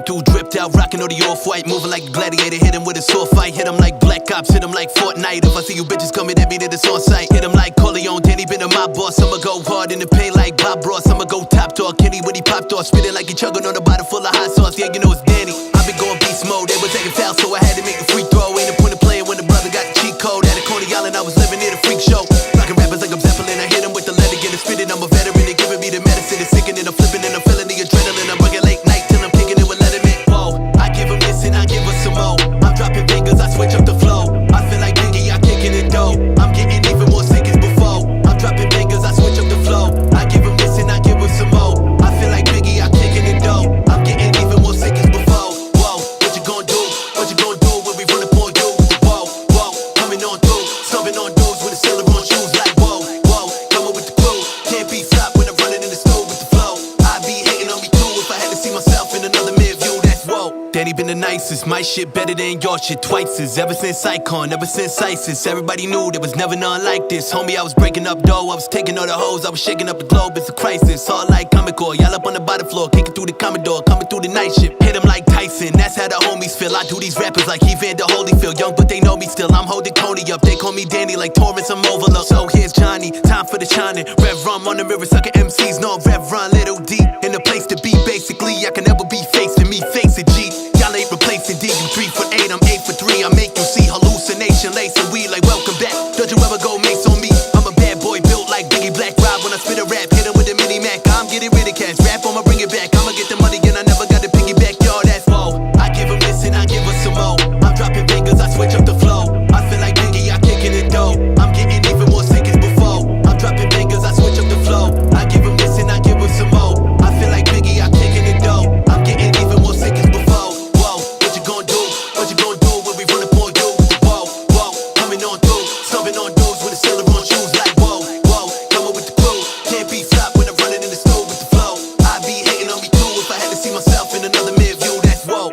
through, dripped out, rocking all the off-white, moving like a gladiator, hit him with a sword fight, hit him like Black Ops, hit him like Fortnite. If I see you bitches coming at me, then it's on sight. Hit him like Corleone, Danny been a my boss. I'ma go hard in the paint like Bob Ross. I'ma go top dog, Kenny when he popped off, spitting like he chugging on a bottle full of hot sauce. Yeah, you know it's Danny. I been going beast mode, they were taking fouls, so I had to make a free throw. Ain't a point of playing when the brother got the cheat code. At a Coney Island, I was living near the freak show. Rocking rappers like I'm Zeppelin, I hit him with the letter, get it spitting. I'm a veteran, they giving me the medicine, it's sickening. I'm flipping and I'm feeling the adrenaline. I'm working late night till I'm kicking it with Letterman. Whoa, I give him this and I give her some more. I'm dropping fingers, I switch up the flow. I feel like Biggie, I kicking it dough. I'm getting even more sick as before. I'm dropping fingers, I switch up the flow. I give him this and I give her some more. I feel like Biggie, I kicking it dough. I'm getting even more sick as before. Whoa, what you gonna do? What you gonna do when we run up on you? Whoa, whoa, coming on through, stomping on dudes with a silver on shoes like whoa, whoa, coming with the crew. Can't be stopped when I'm running in the store with the flow. I be hating on me too if I had to see myself in another mirror view. That's whoa. Danny been the nicest, my shit better than your shit twice as. Ever since Icon, ever since ISIS, everybody knew there was never none like this. Homie, I was breaking up dough, I was taking all the hoes, I was shaking up the globe, it's a crisis. All like comical, y'all up on the bottom floor, kicking through the Commodore, coming through the night shift. Hit him like Tyson, that's how the homies feel. I do these rappers like Evander Holyfield, young but they know me still. I'm holding Coney up, they call me Danny like Torrance, I'm overload. So here's Johnny, time for the shining. Rev Rum on the mirror, sucker MCs, no Rev Run, little D in the place to be. Basically, I can never be facing me, face it, G. Y'all ain't replacing D, you 3'8", I'm 8'3". I make you see hallucination, lacing weed like welcome back. Don't you ever go mace on me? I'm a bad boy built like Biggie Black Rob. When I spit a rap, hit him with a mini Mac. I'm getting rid of cash, rap I'ma bring it back. I'ma get the money and I never got to piggyback. Y'all that's whoa. I give him this and I give her some more. I'm dropping fingers, I switch up the flow. I feel like Biggie, I kicking it dough. I'm getting even more sick as before. I'm dropping fingers, I switch up the flow. I give him this and I give her some more. I feel like Biggie, I kicking it dough. I'm getting even more sick as before. Whoa, what you gonna do? What you gonna do when we run up on you? Whoa, whoa, coming on through, stomping on dudes with a silver on shoes like whoa, whoa, coming with the crew. Can't be stopped when I'm running in the store with the flow. I be hating on me too if I had to see myself in another mirror view. That's whoa.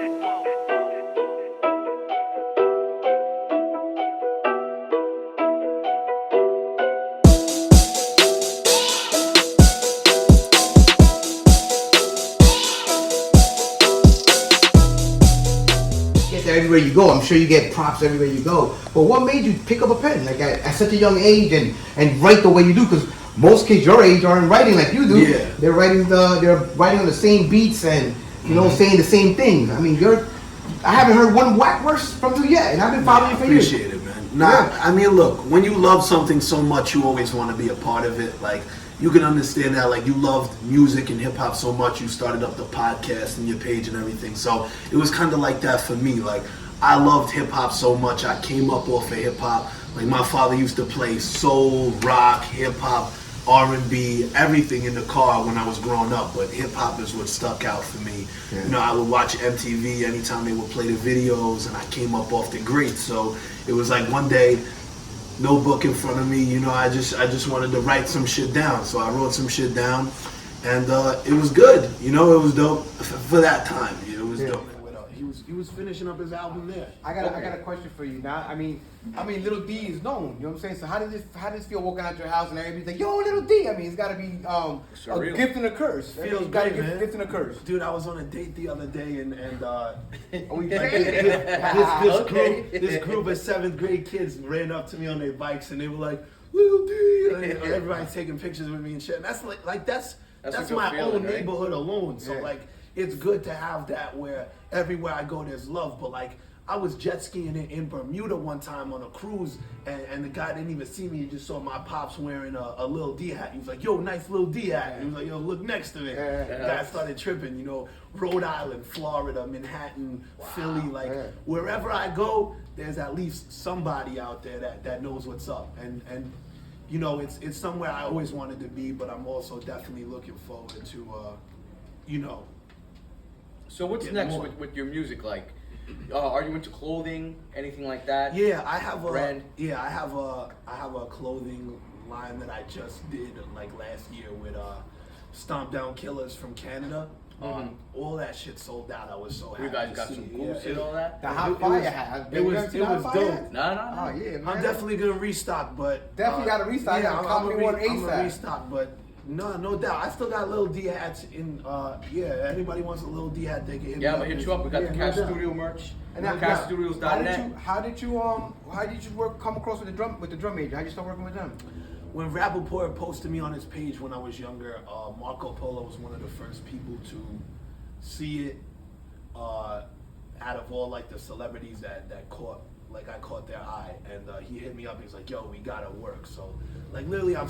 Everywhere you go, I'm sure you get props everywhere you go. But what made you pick up a pen like at such a young age and write the way you do? Because most kids your age aren't writing like you do. Yeah. They're writing on the same beats and saying the same things. I mean, I haven't heard one whack verse from you yet, and I've been following you for years. Appreciate it, man. Nah, I mean, look, when you love something so much, you always want to be a part of it. Like, you can understand that, like, you loved music and hip hop so much, you started up the podcast and your page and everything. So it was kind of like that for me. Like, I loved hip hop so much. I came up off of hip hop. Like, my father used to play soul, rock, hip hop, R&B, everything in the car when I was growing up. But hip hop is what stuck out for me. Yeah. You know, I would watch MTV anytime they would play the videos, and I came up off the greats. So it was like one day, no book in front of me, you know, I just wanted to write some shit down. So I wrote some shit down, and it was good. You know, it was dope for that time. It was dope. He was finishing up his album there. I got a question for you now. I mean, Little D is known. You know what I'm saying? So how does this feel walking out your house and everybody's like, yo, Little D? I mean, it's got to be a gift and a curse. Feels great, man. Gift and a curse. Dude, I was on a date the other day and this group of 7th grade kids ran up to me on their bikes and they were like, Little D, and everybody's taking pictures with me and shit. And that's that's my own neighborhood alone. So like, it's good to have that where everywhere I go there's love. But like, I was jet skiing in Bermuda one time on a cruise, and the guy didn't even see me. He just saw my pops wearing a Lil D hat. He was like, yo, nice Lil D hat. He was like, yo, look next to me. The guy started tripping, you know, Rhode Island, Florida, Manhattan, Philly, like wherever I go, there's at least somebody out there that knows what's up. And you know, it's somewhere I always wanted to be, but I'm also definitely looking forward to, you know. So what's next with your music? Like, are you into clothing, anything like that? Yeah, I have brand. I have a clothing line that I just did like last year with Stomp Down Killers from Canada. All that shit sold out. I was so happy. You guys got some cool shit, all that. The hot fire hat. It was dope. No. Oh yeah, man. I'm definitely gonna restock, but definitely got to restock. Yeah, I'm gonna ASAP. restock, but No doubt. I still got Lil D hats in. Yeah, anybody wants a Lil D hat, they can hit me Yeah, I'm up. gonna hit you up. We got the no Cash doubt. Studio merch. And now, CashStudios.net. how did you come across with the drum major? How did you start working with them? When Rappaport posted me on his page when I was younger, Marco Polo was one of the first people to see it. Out of all like the celebrities that caught, like I caught their eye, and he hit me up. He's like, "Yo, we gotta work." So, like literally, I'm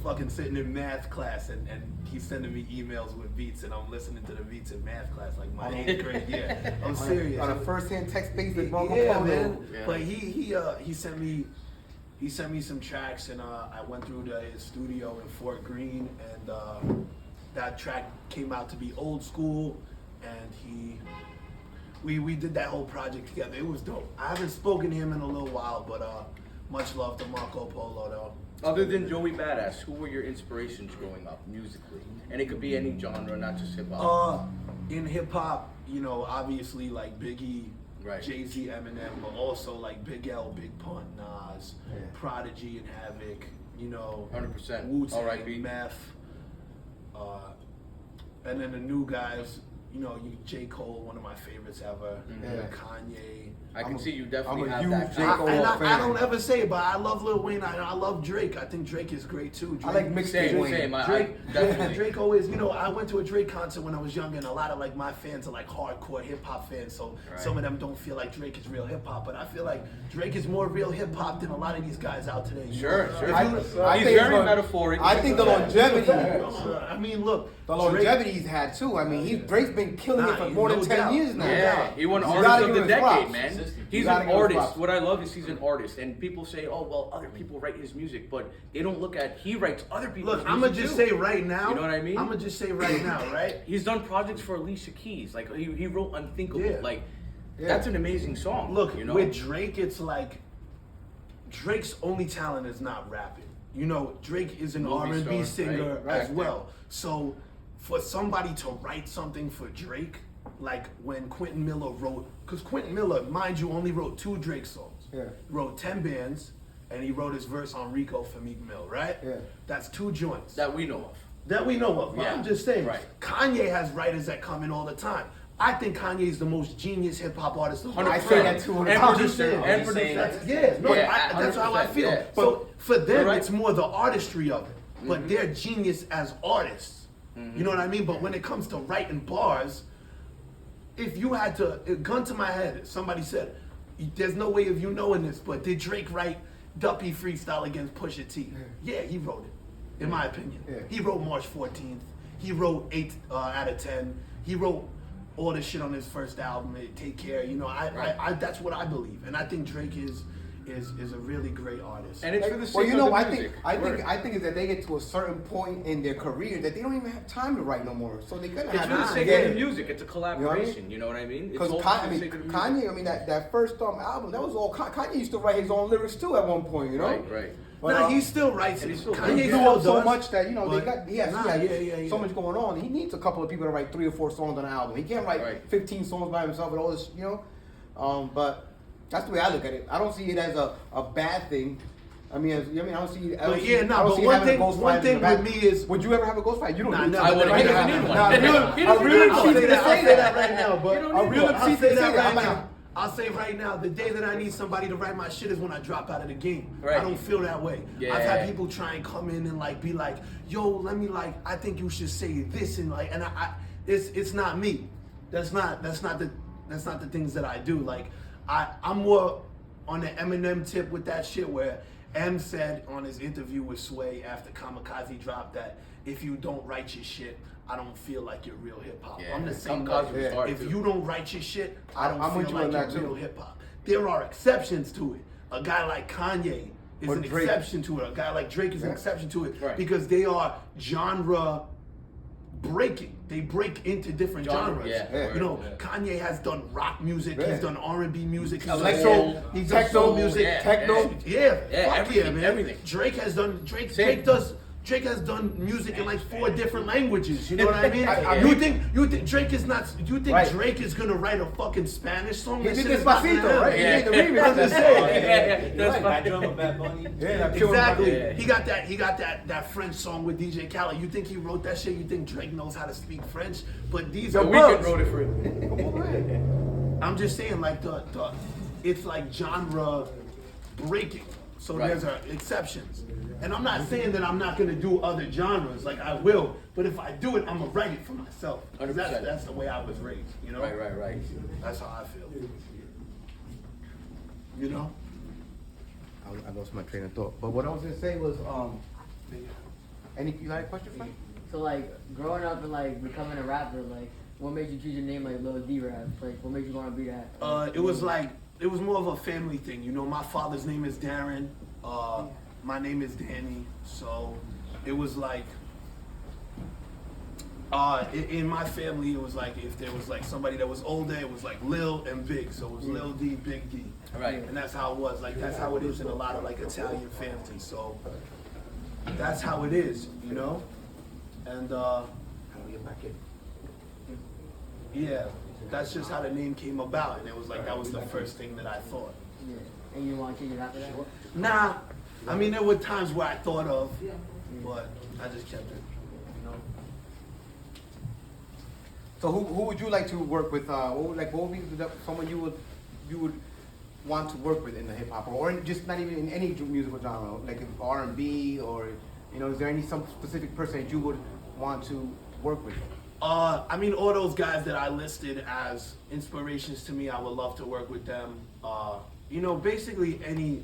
fucking sitting in math class, and he's sending me emails with beats, and I'm listening to the beats in math class, like my 8th grade. Yeah, I'm serious. On a first-hand text basis, Marco Yeah, Polo. man. Yeah. But he sent me some tracks, and I went through his studio in Fort Greene, and that track came out to be Old School, and we did that whole project together. It was dope. I haven't spoken to him in a little while, but much love to Marco Polo though. Other than Joey Badass, who were your inspirations growing up musically? And it could be any genre, not just hip hop. In hip hop, you know, obviously like Biggie, Right. Jay-Z, Eminem, but also like Big L, Big Pun, Nas, Yeah. Prodigy and Havoc, you know, 100%. Wu-Tang, R.I.P. Meth, and then the new guys, you know, J. Cole, one of my favorites ever, Yeah. Kanye. I can see you I'm definitely a have huge that. J. Cole I fan. don't ever say it, but I love Lil Wayne. I love Drake. I think Drake is great too. I like Drake, mixtape Wayne. Same. Drake, Definitely. Drake always, you know, I went to a Drake concert when I was younger, and a lot of like my fans are like hardcore hip hop fans, so Right. some of them don't feel like Drake is real hip hop, but I feel like Drake is more real hip hop than a lot of these guys out today. you Sure, know? sure. If you- I He's think very it's metaphoric. I think the longevity, I mean, look, the Drake- longevity he's had too. I mean, Drake's been killing it for more than no 10 doubt. years now. Yeah, he won You Artist gotta of give the him Decade, props. man. You He's gotta an give him artist. props. What I love is he's an artist, and people say, "Oh, well, other people write his music," but they don't look at he writes other people's Look, music I'm gonna just too. say right now. You know what I mean? I'm gonna just say right now, right? He's done projects for Alicia Keys. Like he wrote Unthinkable. Yeah. Like Yeah. that's an amazing song. Look, you know? with Drake, it's like Drake's only talent is not rapping. You know, Drake is an Movie R&B star, singer right? as well. So for somebody to write something for Drake, like when Quentin Miller wrote, because Quentin Miller, mind you, only wrote 2 Drake songs. Yeah. He wrote 10 bands, and he wrote his verse on Rico for Meek Mill, right? Yeah. That's 2 joints. that we know of. That we know of. Yeah, I'm just saying. right. Kanye has writers that come in all the time. I think Kanye is the most genius hip hop artist of all 100%. I say that too. And I'm just producer, saying. and I'm just producer. saying. Yeah, no, Yeah, that's how I 100%, feel. yeah. So for them, You're right. it's more the artistry of it. But they're genius as artists. You know what I mean? But when it comes to writing bars, if you had to, gun to my head, somebody said, there's no way of you knowing this, but did Drake write Duppy Freestyle against Pusha T? Yeah, he wrote it, in my opinion. Yeah. He wrote March 14th. He wrote 8 out of 10. He wrote all the shit on his first album, Take Care. You know, I that's what I believe. And I think Drake is a really great artist. And it's for the sake Well, you of know, the I music. think is that they get to a certain point in their career that they don't even have time to write no more. So they're gonna It's have for the to sake get of it. the music. It's a collaboration. You know what I mean? It's Because all for the sake of the music. Kanye, I mean that first album, that was all Kanye used to write his own lyrics too at one point, you know. Right. But, Nah, he still writes and it. he's still Kanye He still grew up so does, much that, you know, but- he has yeah. so much going on. He needs a couple of people to write 3 or 4 songs on an album. He can't write Right. 15 songs by himself and all this, you know. But that's the way I look at it. I don't see it as a bad thing. I mean, I don't see it. But yeah, no, but one thing with me is, would you ever have a ghost fight? You don't Nah, need nah, to. I wouldn't Right even now. need one. Nah, He doesn't a need real one. I'll MC say to that, I'll say say that. that right now, but You don't A need real one. MC I'll to say say that that. right I'm now. like, I'll say right now, the day that I need somebody to write my shit is when I drop out of the game. Right. I don't feel that way. Yeah. I've had people try and come in and like be like, yo, let me like, I think you should say this and like, and it's not me. That's not the things that I do. Like, I'm more on the Eminem tip with that shit where M said on his interview with Sway after Kamikaze dropped that if you don't write your shit, I don't feel like you're real hip hop. Yeah. I'm the same Kamikaze way. was hard, If too. you don't write your shit, I don't I'm with feel you on like that, you're too. real hip hop. There are exceptions to it. A guy like Kanye is Or an Drake. exception to it. A guy like Drake is an Yeah. exception to it Right. because they are genre breaking. They break into different genres. Yeah. You know, Yeah. Kanye has done rock music. Yeah. He's done R&B music. He's Electro, done soul, he's done techno soul music. yeah, techno. Yeah, Yeah, fuck everything, yeah, man. everything. Drake has done. Same. Drake does. Drake has done music in like 4 different languages. You know what I mean? You think Drake is not? You think Right. Drake is gonna write a fucking Spanish song? He That did shit is not gonna Despacito, happen. right? Yeah. He did the remix. I'm just saying. That's That drum of Bad Bunny. Yeah, that pure Exactly. Bad Bunny. He got that French song with DJ Khaled. You think he wrote that shit? You think Drake knows how to speak French? But these Yo, are The Weeknd Bugs. wrote it for him. Come on. I'm just saying, like it's like genre breaking. So Right. there's exceptions. And I'm not saying that I'm not gonna do other genres. Like I will, but if I do it, I'm gonna write it for myself. 100%. That's the way I was raised. You know. Right. That's how I feel. You know. I lost my train of thought. But what I was gonna say was, you got a question, Frank? So like growing up and like becoming a rapper, like what made you choose your name like Lil D Rap? Like what made you want to be that? It was more of a family thing. You know, my father's name is Darren. My name is Danny. So it was like, in my family, it was like if there was like somebody that was older, it was like Lil and Big. So it was Lil D, Big D. Right. And that's how it was. Like that's how it is in a lot of like Italian families. So that's how it is, you know. And How do we get back in? yeah, that's just how the name came about. And it was like that was the first thing that I thought. Yeah. And you want to change it after that? Nah, I mean there were times where I thought of, but I just kept it. You know. So who would you like to work with? What would be someone you would want to work with in the hip hop, or just not even in any musical genre, like R&B, or is there some specific person that you would want to work with? I mean all those guys that I listed as inspirations to me, I would love to work with them. Basically any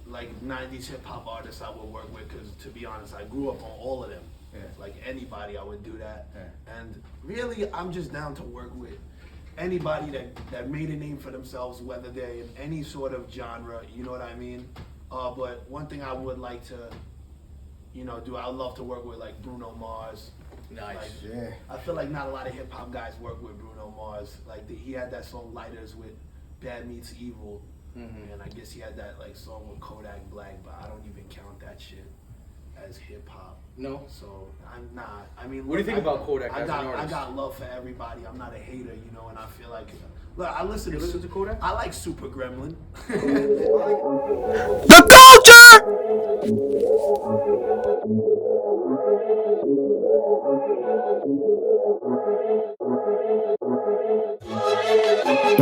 like 90s hip hop artists I would work with, because to be honest, I grew up on all of them. Yeah. Like anybody, I would do that. Yeah. And really, I'm just down to work with anybody that made a name for themselves, whether they're in any sort of genre, you know what I mean? But one thing I would like to, do, I would love to work with like Bruno Mars. Nice. Like, Yeah. I feel like not a lot of hip hop guys work with Bruno Mars. Like he had that song Lighters with Bad Meets Evil. And I guess he had that like song with Kodak Black, but I don't even count that shit as hip hop. No. So I'm not. I mean, What do you think about Kodak I as got, an artist? I got love for everybody. I'm not a hater, and I feel like, look, I listen You listen to Kodak? I like Super Gremlin. The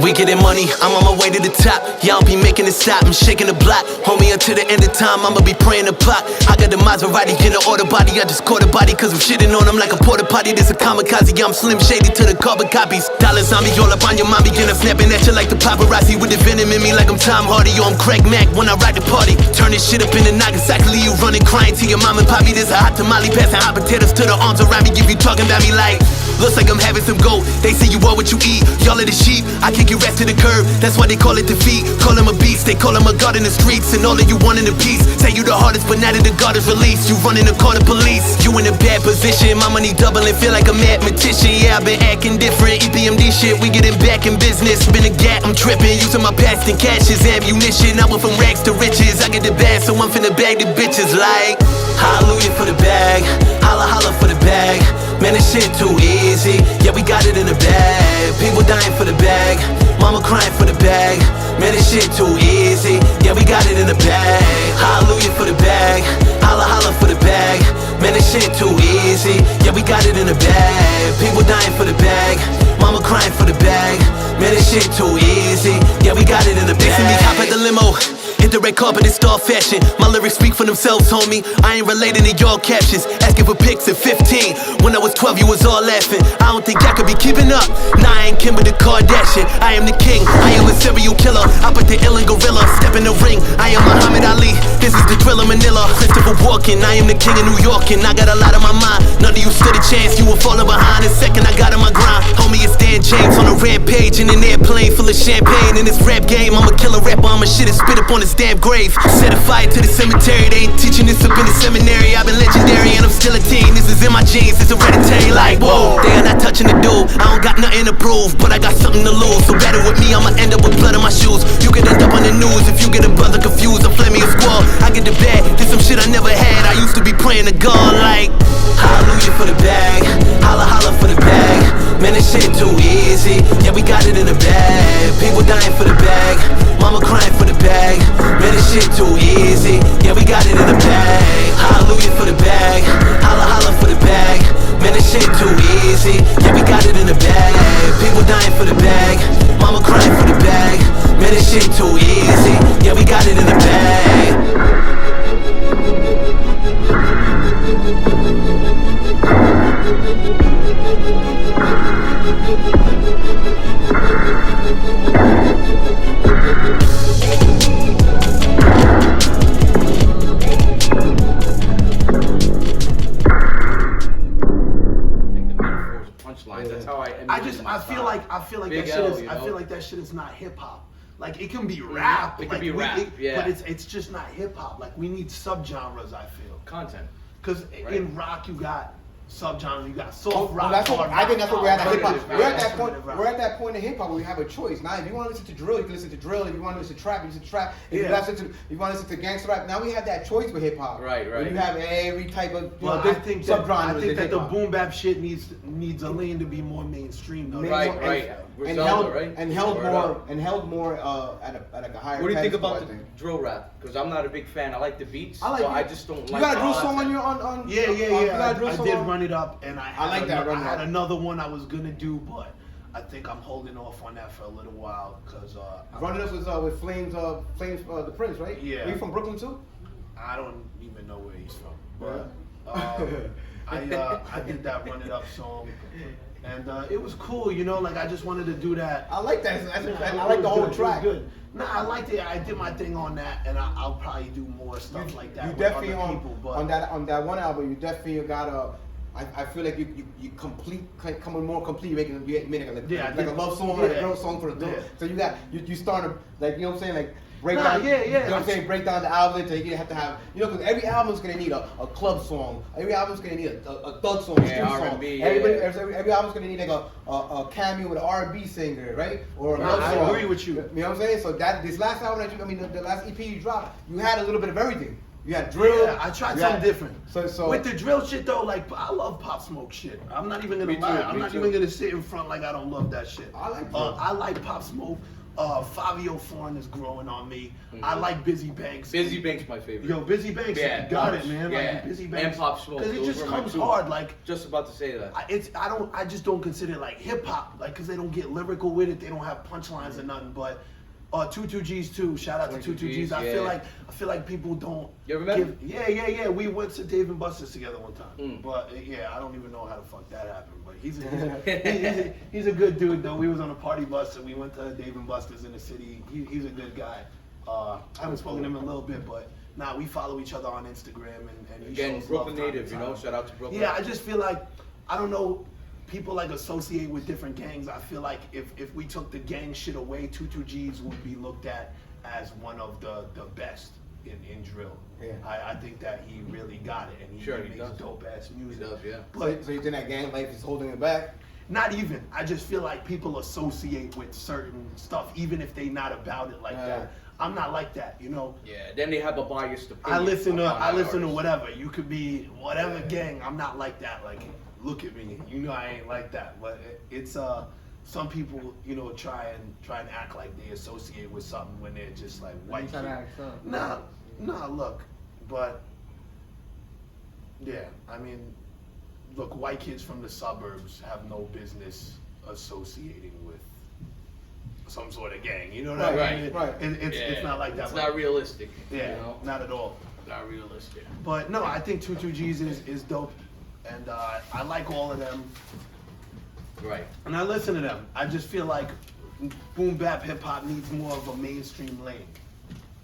We getting money, I'm on my way to the top. Y'all be making it stop, I'm shaking the block. Homie, until the end of time, I'ma be praying the pot. I got the Maserati in the auto body, I just caught a body, cause I'm shitting on them like a porta potty. This a kamikaze, I'm Slim Shady to the carbon copies. Dollars on me, all up on your mommy, and I'm snapping at you like the paparazzi with the venom in me, like I'm Tom Hardy, or I'm Craig Mack when I ride the party. Turn this shit up in the Nagasaki, you running, crying to your mom and poppy. There's a hot tamale, passing hot potatoes to the arms around me, if you talking about me like, looks like I'm having some gold. They say you are what you eat, y'all are the sheep. I kick your ass to the curb, that's why they call it defeat. Call him a beast, they call him a god in the streets. And all of you one in a piece, say you the hardest, but now that the god is released, you running the call the police. You in a bad position, my money doubling, feel like a mathematician. Yeah, I've been acting different, EPMD shit, we getting back in business. Been a gat, I'm tripping, using my past and cash as ammunition. I went from rags to riches, I get the bag, so I'm finna bag the bitches like, hallelujah for the bag, holla holla for the bag. Man, this shit too easy, yeah, we got it in the bag. People dying for the bag, mama crying for the bag. Man, this shit too easy, yeah, we got it in the bag. Hallelujah for the bag, holla holla for the bag. Man, this shit too easy, yeah, we got it in the bag. People dying for the bag, mama crying for the bag. Man, this shit too easy, yeah, we got it in the bag. They see me hop at the limo, hit the red carpet in Starr fashion. My lyrics speak for themselves, homie. I ain't relating to your captions. Asking for pics at 15. When I was 12, you was all laughing. I don't think I could be keeping up. Nah, I ain't Kim with the Kardashian. I am the king. I am a serial killer. I put the ill in gorilla. Step in the ring. I am Muhammad Ali. This is the Thriller Manila. Christopher Walken. I am the king of New York, and I got a lot on my mind. None of you stood a chance. You were falling behind. In a second, I got on my grind. Homie, it's Dan James on a rampage in an airplane full of champagne. In this rap game, I'm a killer rapper. I'ma shit and spit up on this damn damn grave. Set a fire to the cemetery. They ain't teaching this up in the seminary. I've been legendary and I'm still a teen. This is in my genes, it's hereditary. Like, whoa, they are not touching the dude. I don't got nothing to prove, but I got something to lose. So better with me, I'ma end up with blood on my shoes. You could end up on the news if you get a brother confused. I'm Fleming a squall. I get the bag, did some shit I never had. I used to be praying to God like, hallelujah for the bag, holla holla for the bag. Man, this shit too easy. Yeah, we got it in the bag. People dying for the bag, mama crying for the bag. Man, this shit too easy. Yeah, we got it in the bag. Hallelujah for the bag, holla holla for the bag. Man, this shit too easy. Yeah, we got it in the bag. People dying for the bag, mama crying for the bag. Man, this shit too easy. Yeah, we got it in the bag. I feel like Big that L, shit is. you I know? feel like that shit is not hip hop. Like it can be rap. It like, could be rap, yeah. But it's just not hip hop. Like we need subgenres. I feel. Content. Because Right. in rock you got subgenres. You got soft Well, rock. that's what, hard I think that's what we're at hip hop. Right. We're at that Right. point. We're at that point in hip hop where we have a choice. Now, if you want to listen to drill, you can listen to drill. If you want to listen to trap, you listen to trap. If Yeah. you want to listen to gangster rap, now we have that choice with hip hop. Right, Where right. you have every type of Well, I think subgenres in that the hip-hop. boom bap shit needs a lane to be more mainstream. Though. Maybe Right, right. And Griselda, held, right? and held Word more up. at a higher. What do you think pedestal, about I the think. drill rap? Because I'm not a big fan. I like the beats, I like but it. I just don't You like got a the drill song on content. your on? Yeah. You got a drill I song did on? run it up, and I like that, run it had up. another one I was gonna do, but I think I'm holding off on that for a little while because Running Up was with Flames, the Prince, right? Yeah. Are you from Brooklyn too? I don't even know where he's from. But I did that Run It Up song, and it was cool. You know, like I just wanted to do that. I like that. I It like the was whole good, it track. was good. Nah, I liked it. I did my thing on that, and I'll probably do more stuff like that You with definitely other people. But on that one album, you definitely got a. I feel like you coming more complete. You make it like a love song, like a girl song for a girl. Yeah. So you start to like, you know what I'm saying, like break Nah, down. yeah. You know what I'm saying, break down the album. So you have to have, you know, because every album's gonna need a club song. Every album's gonna need a thug song, a Yeah, street R&B, song. yeah. Every album's gonna need like a cameo with an R&B singer, right? Or a Nah, love I song. agree with you. You know what I'm saying? So this last album the last EP you dropped, you had a little bit of everything. You had drill. Yeah, I tried you something had- different. So with the drill shit though, like I love Pop Smoke shit. I'm not even gonna Me too, lie. I'm me not too. even gonna sit in front like I don't love that shit. I like drill. I like Pop Smoke. Fabio Foreign is growing on me. I like Busy Banks. Busy Banks my favorite. Yo, Busy Banks, Yeah, you got Bunch. it, man. Yeah. Like Busy Banks And Pop Smoke, because it those just were my comes two. hard. Like Just about to say that. I just don't consider it like hip hop, like because they don't get lyrical with it. They don't have punchlines or nothing. But 22G's too. Shout out to 22G's. I feel like people don't. You ever met him? Yeah. We went to Dave and Buster's together one time. Mm. But yeah, I don't even know how the fuck that happened. But he's a good dude though. We was on a party bus and we went to Dave and Buster's in the city. He's a good guy. I haven't spoken to him in a little bit, but we follow each other on Instagram and he Again, shows Brooklyn love time to native, you know. time. Shout out to Brooklyn. Yeah, I just feel like I don't know. People like associate with different gangs. I feel like if we took the gang shit away, 22G's would be looked at as one of the best in drill. Yeah. I think that he really got it, and he Sure, he makes does. dope ass He music. does, yeah. But so you think that gang life is holding it back? not even. I just feel like people associate with certain stuff, even if they not about it like that. I'm not like that, you know. Yeah, then they have a biased opinion. I listen to artist. whatever. You could be whatever gang. I'm not like that. Like, look at me. You know I ain't like that. But it's some people, you know, try and act like they associate with something when they're just like white. You try to kid. act tough. Nah, look, but yeah, I mean, look, white kids from the suburbs have no business associating with some sort of gang. You know what I mean? Right. It's not like that. It's but- not realistic. yeah, You know? not at all. Not realistic. But no, I think 22G's is dope, and I like all of them, Right. and I listen to them. I just feel like boom bap hip hop needs more of a mainstream lane.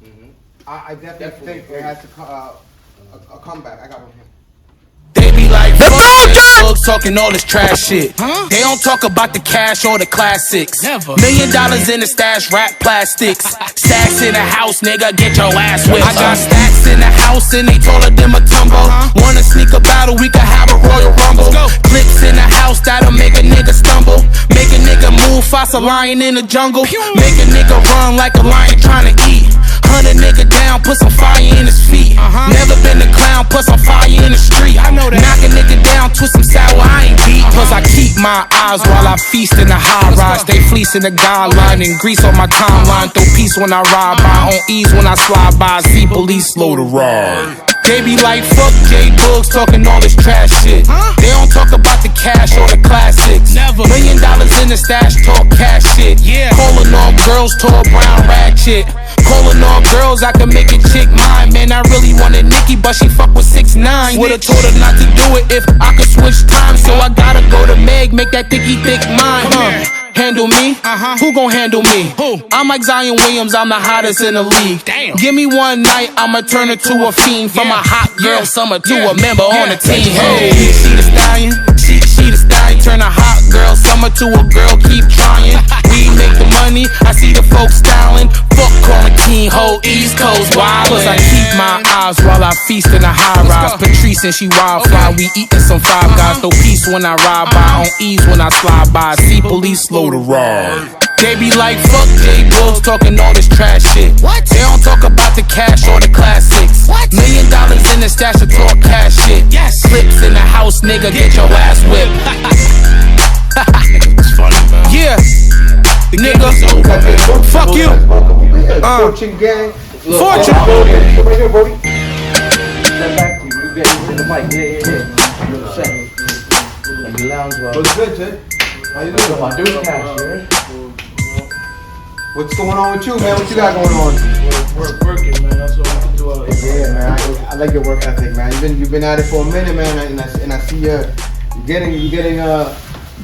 Mm-hmm. I definitely think there has to a comeback. I got one here. They be like, the JBoogz talking all this trash shit. They don't talk about the cash or the classics. Never. $1 million in the stash, rap plastics. Stacks in the house, nigga, get your ass whipped. I got stacks in the house and they taller than a tumble. Wanna sneak a battle, we can have a Royal Rumble. Clips in the house that'll make a nigga stumble. Make a nigga move, fast a lion in the jungle. Make a nigga run like a lion trying to eat. Hunt a nigga down, put some fire in his feet. Never been a clown, put some fire in the street. I know that. Knock a nigga down, twist some sour, I ain't beat. Plus I keep my eyes while I feast in the high rise. Stay fleecing the guideline and grease on my timeline. Throw peace when I ride by, on ease when I slide by. See police slow to ride. They be like, fuck JBoogz talking all this trash shit. They don't talk about the cash or the classics. Never. $1 million in the stash, talk cash shit. Yeah. Calling all girls, tall brown rag shit. Calling all girls, I can make a chick mine. Man, I really wanted Nikki, but she fuck with 6'9". Would've told her not to do it if I could switch time. So I gotta go to Meg, make that thicky thick mine, Handle me? Who gon' handle me? Who? I'm like Zion Williams, I'm the hottest in the league. Damn. Give me one night, I'ma turn her to a fiend. From a hot girl summer to a member on the team. Hey, she the stallion, she the stallion. Turn a hot girl summer to a girl, keep trying. We make the money, I see the folks styling. Fuck quarantine, whole East Coast wild. Plus I keep my eyes while I feast in a high rise. Patrice and she wildfly, we eating some Five Guys. Throw peace when I ride by, on ease when I slide by. See police slow to ride. They be like, fuck JBoogz talking all this trash shit. What? They don't talk about the cash or the classics. What? $1 million in the stash to talk cash shit. Yes. Clips in the house, nigga, get your ass whipped. It's funny, man. Yeah, nigga. Fuck you. Fortune gang. Fortune. Come right here, Brody. Step back to you. You get the mic. Yeah. You're upset. Like the lounge bar. What's good, Jay? How you doing? My dude cash, yeah. What's going on with you, man? What you got going on? Working, man. That's all we can do out here. Yeah, man. I like your work ethic, man. You've been at it for a minute, man, and I see you're getting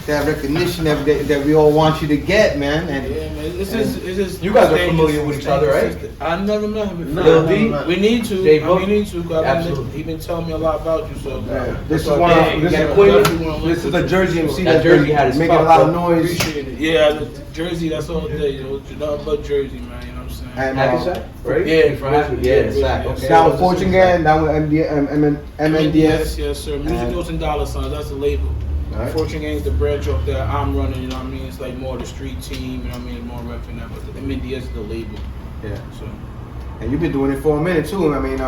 that recognition that we all want you to get, man. And Yeah, man. It's just. You guys are familiar with each other, right? I never met him before. Lil D? We need to. JBoogz? We need to. Cause Absolutely. He been telling me a lot about you, so. yeah, this is So, one. yeah, This yeah, is definitely this is a Jersey MC That that's Jersey had his making a spot, lot of bro. noise. Appreciate it. Yeah, the Jersey. That's all day. Nothing but Jersey, man. You know what I'm saying? And, Hackensack, right? Yeah, From Hackensack. Yeah, Sack. Okay. down with Fortune Gang, down with MNDS. Yes, sir. Music And- Notes and Dollar Signs. That's the label. Alright. Fortune Gang is the branch off that I'm running. You know what I mean? It's like more the street team. You know what I mean? More rep than that. But the MNDS is the label. Yeah. So. And you've been doing it for a minute too. I mean,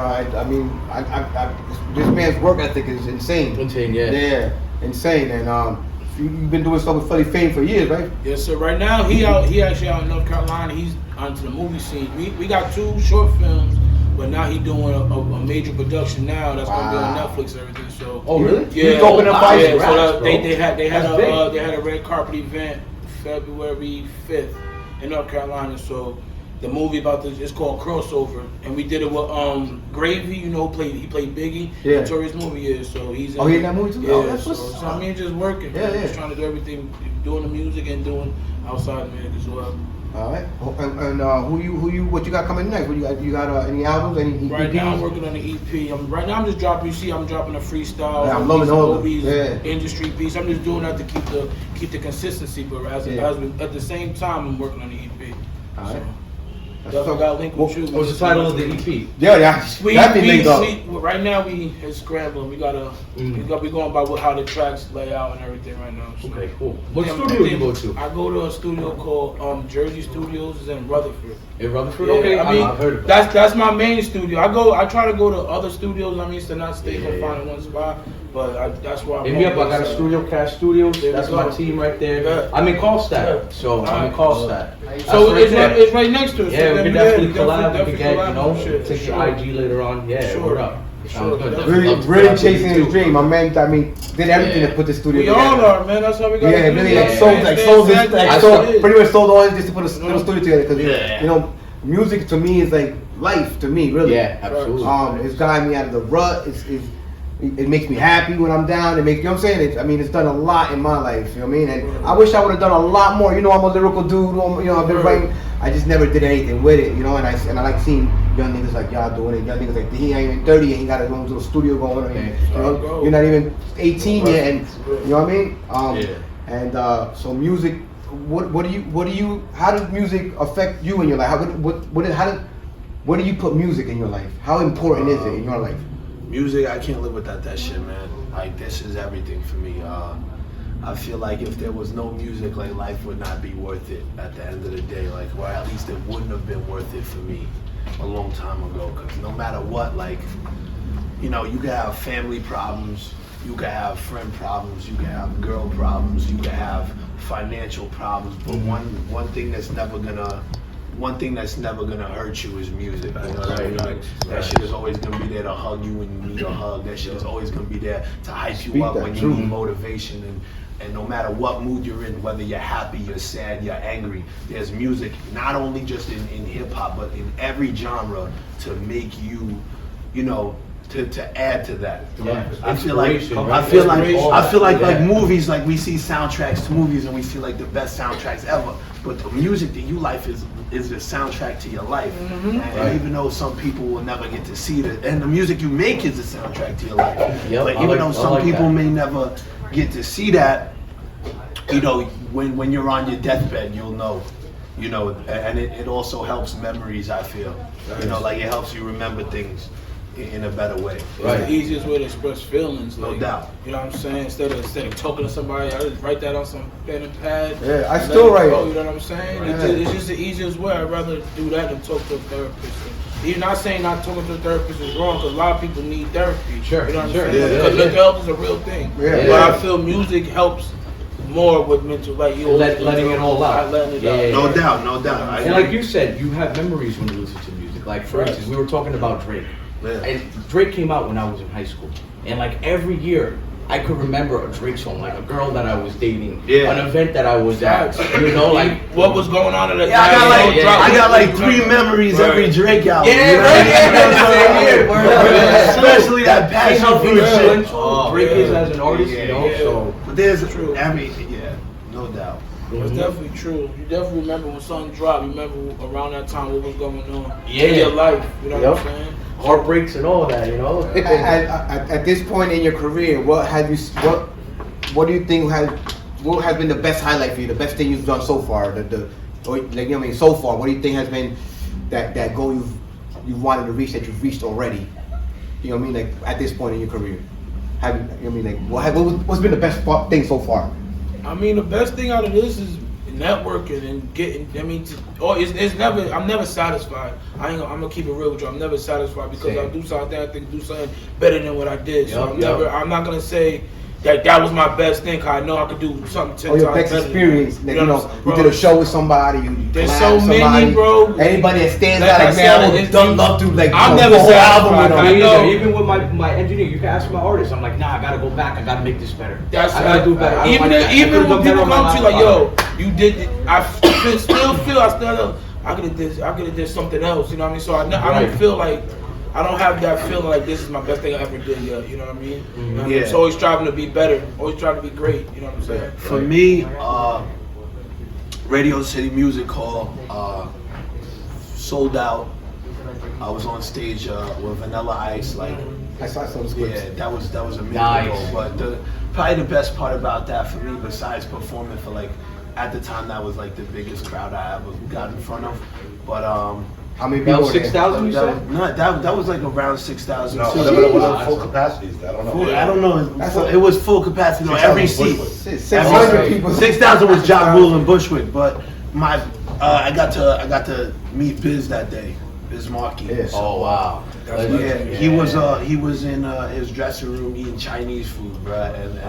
this man's work ethic is insane. Insane, yeah. Yeah, insane. And you've been doing stuff with Fully Fame for years, right? Yes, sir. Right now, he actually out in North Carolina. He's onto the movie scene. We got 2 short films, but now he's doing a major production now that's gonna be on Wow. Netflix and everything. So Oh, really? yeah, He's opening up yeah, fights, so bro. they had That's big. a red carpet event February 5th in North Carolina. So the movie about this is called Crossover, and we did it with Gravy. You know, he played Biggie. Yeah. Notorious movie is so he's in, Oh, he in that movie too? Yeah, Oh, that's so, what's so I mean, just working. Yeah, yeah. Just trying to do everything, doing the music and doing outside music as well. All right. And what you got coming next? What you got any albums? Any EPs? Right now I'm working on an EP. Right now I'm just dropping. You see, I'm dropping a freestyle. Yeah, I'm loving all of it. Yeah. Industry piece. I'm just doing that to keep the consistency, but at the same time I'm working on the EP. All right. So, definitely got a link with you. What's the title of the EP? Yeah, that be linked up. Right now it's scrambling. We gotta we going by how the tracks lay out and everything right now. So. Okay, cool. What Yeah, studio do you go to? I go to a studio called Jersey Studios. It's in Rutherford. In Rutherford? Yeah, Okay, I mean, I've heard of that. that's my main studio. I try to go to other studios. I mean, to not stay confined in one spot, but that's where I'm. Hit me up. I got a studio, Cash Studios. There we That's my go. team right there. Yeah. I'm in Carlstadt, Yeah. so I'm in Alright. Carlstadt. So That's it's right next to us. Yeah, so we then, can definitely yeah, collab. We definitely can get, collab you know, and shit, for take your sure. IG later on. Yeah, Sure. word up. Sure. Sounds good. Really chasing his dream. My man, did everything to put the studio We together. all are, man. That's how we got. Yeah, really sold this just to put a little studio together because you know, music to me is like life to me, really. Yeah, absolutely. It's gotten me out of the rut. It makes me happy when I'm down. It makes, you know what I'm saying? It's done a lot in my life. You know what I mean? And I wish I would have done a lot more. You know, I'm a lyrical dude. You know, I've been writing. I just never did anything with it. You know, and I like seeing young niggas like y'all doing it. Young niggas like he ain't even 30 and he got his own little studio going on. You know, you're not even 18 yet, and you know what I mean. And so music. What do you? How does music affect you in your life? Where do you put music in your life? How important is it in your life? Music, I can't live without that shit, man. Like, this is everything for me. I feel like if there was no music, like, life would not be worth it at the end of the day. Like, or at least it wouldn't have been worth it for me a long time ago. Because no matter what, like, you know, you can have family problems, you can have friend problems, you can have girl problems, you can have financial problems, but one thing that's never gonna hurt you is music. You know, that shit is always gonna be there to hug you when you need a hug. That shit is always gonna be there to hype you up when you need motivation. And no matter what mood you're in, whether you're happy, you're sad, you're angry, there's music, not only just in hip hop, but in every genre to make you, you know, to add to that. Yeah. I feel like movies, like we see soundtracks to movies and we see like the best soundtracks ever. But the music to your life is the soundtrack to your life. And even though some people will never get to see it, and the music you make is the soundtrack to your life. But even though some people may never get to see that, you know, when you're on your deathbed, you'll know. You know, and it also helps memories, I feel. You know, like it helps you remember things in a better way. It's the easiest way to express feelings. No like, doubt. You know what I'm saying? Instead of talking to somebody, I just write that on some pen and pad. Yeah, I still write. You know what I'm saying? Yeah. It's just the easiest way. I'd rather do that than talk to a therapist. You're not saying not talking to a therapist is wrong, because a lot of people need therapy. Sure. You know what I'm saying? Yeah. Because mental health is a real thing. Yeah. But I feel music helps more with mental, like you letting it all out. Letting it out. No doubt. And like you said, you have memories when you listen to music. Like for instance, we were talking about Drake. And Drake came out when I was in high school. And like every year, I could remember a Drake song, like a girl that I was dating, an event that I was at, you know, like what was going on at the time. I got like 3 memories every Drake album. Especially that passion fruit shit. Drake is as an artist, you know. So, but there's no doubt. It's definitely true. You definitely remember when something dropped. You remember around that time what was going on in your life. You know what I'm saying? Heartbreaks and all that, you know. At this point in your career, what do you think what has been the best highlight for you? The best thing you've done so far? So far, what do you think has been that goal you've wanted to reach that you've reached already? You know what I mean? Like at this point in your career, what's been the best thing so far? I mean, the best thing out of this is networking and getting. I mean, it's never. I'm never satisfied. I'm gonna keep it real with you. I'm never satisfied because I do something. I think do something better than what I did. So I'm not gonna say that was my best thing. Cause I know I could do something 10 times your best better. Experience. You did a show with somebody. There's so many, bro. Anybody that stands out like man, I would love to like. I'm never satisfied. I know. Even with my engineer, you can ask my artist. I'm like, nah, I gotta go back. I gotta make this better. I gotta do better. Even when people come to you like, yo, you did it. I still feel. I could have did something else. You know what I mean? So I don't feel like. I don't have that feeling like this is my best thing I ever did yet, you know what I mean? Mm-hmm. It's always striving to be better, always trying to be great, you know what I'm saying? For me, Radio City Music Hall, sold out. I was on stage with Vanilla Ice, like I saw some clips. Yeah, that was a minute ago. But probably the best part about that for me, besides performing for like, at the time that was like the biggest crowd I ever got in front of. But how many people? 6,000 you said? No, that was like around 6,000. No, it was full capacity. I don't know. It was full capacity. No, every seat. 600 people. 6,000 was Ja Rule and Bushwick, but I got to meet Biz that day. Biz Markie. Yes. Oh wow. He was in his dressing room eating Chinese food, bruh, and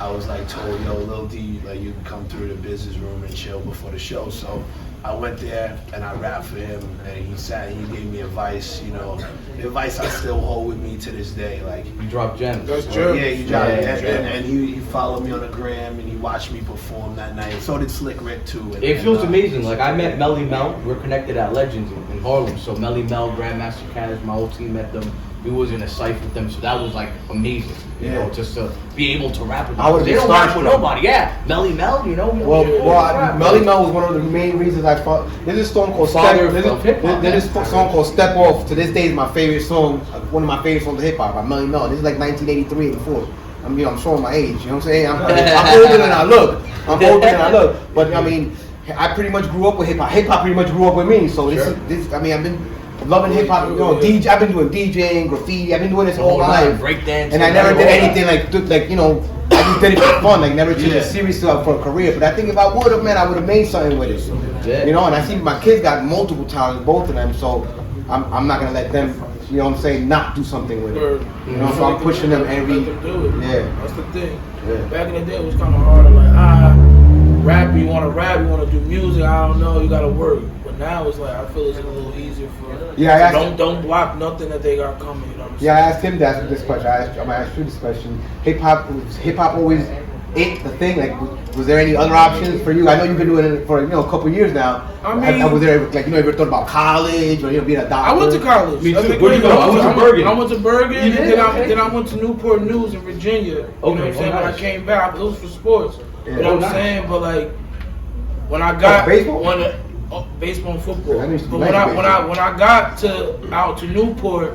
I was like told, yo, Lil D, like you can come through the business room and chill before the show. So I went there and I rapped for him, and he gave me advice, you know, advice I still hold with me to this day. Like you dropped gems. That's true. Yeah, he dropped and he followed me on the gram and he watched me perform that night. And so did Slick Rick too. It feels amazing. Like I met Melly Mel. We're connected at Legends in Harlem. So Melly Mel, Grandmaster Cash, my whole team met them. we was in a cipher with them, so that was like amazing. You know, just to be able to rap with them. I would've They been don't rap with starstruck. nobody. Yeah, Melly Mel, you know. Melly Mel was one of the main reasons I fought. There's a song called Father Step. of hip-hop. There's a song called Step Off. To this day is my favorite song. One of my favorite songs of hip hop by Melly Mel. This is like 1983, 84. I mean, I'm showing my age. You know what I'm saying? I'm older than I look. I'm older than I look. But I mean, I pretty much grew up with hip hop. Hip hop pretty much grew up with me. So this. I mean, I've been loving hip hop. You know, DJ. I've been doing DJing, graffiti. I've been doing this all my life. Breakdance. And I never did anything like you know. I just did it for fun, like never took it serious for a career. But I think if I would have, man, I would have made something with it. You know, and I see my kids got multiple talents, both of them. So I'm not gonna let them, you know what I'm saying, not do something with it. You know, so I'm pushing them every. Yeah. That's the thing. Yeah. Back in the day, it was kind of hard. Like rap, you want to rap, you want to do music. I don't know, you gotta work. But now it's like I feel it's a little easier for. Yeah. Don't block nothing that they got coming. You know what I'm saying? Yeah, I asked him this question. I'm gonna ask you this question. Hip hop always it the thing? Like, was there any other options for you? I know you've been doing it for a couple years now. I mean, was there like ever thought about college or being a doctor? I went to college. Me too. That's Where'd you go? I went to Bergen. I went to Bergen, You did? and then I went to Newport News in Virginia. You know what I'm saying? When I came back, it was for sports. Yeah. You know what I'm saying? But like, when I got baseball? baseball and football. Yeah, I used to But like when I got out to Newport,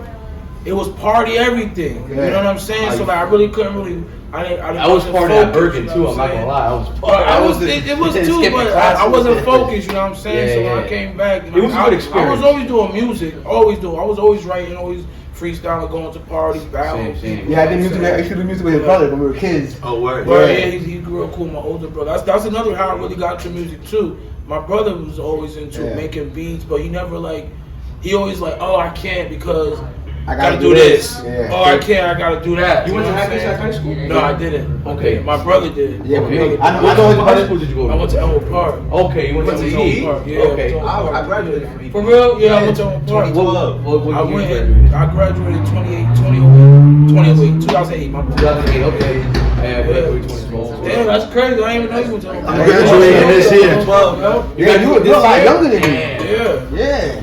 it was party everything. Yeah. You know what I'm saying? So like, I really couldn't really. I was part of that Bergen too. I'm not gonna lie. It was too, but I wasn't focused. You know what I'm saying? So when I came back, it was a good experience. I was always doing music. I was always writing, always freestyling, going to parties, battles. Yeah, I did music. I used to do music with his brother when we were kids. Oh, word. But yeah, he grew up cool. My older brother. That's another how I really got to music too. My brother was always into making beats, but he always like, oh, I can't because I gotta do this. Yeah. Oh, I can't. I gotta do that. You went to know what I'm saying? high school? No, I didn't. Okay. My brother did. Yeah, Okay. I know his What brother. school did you go to? I went to Elmwood Park. Okay, you went to Elmwood E? Park. Yeah, Okay. I graduated from For real? Yeah, I went to Elmwood Park. 2012. What year you graduated? I graduated 2008. My boy. 2008, okay. I graduated 2012. Damn, that's crazy. I didn't even know you went to Elmwood Park. I'm graduating this year. 12, yo. Yeah, you were a lot younger than me. Yeah. Yeah.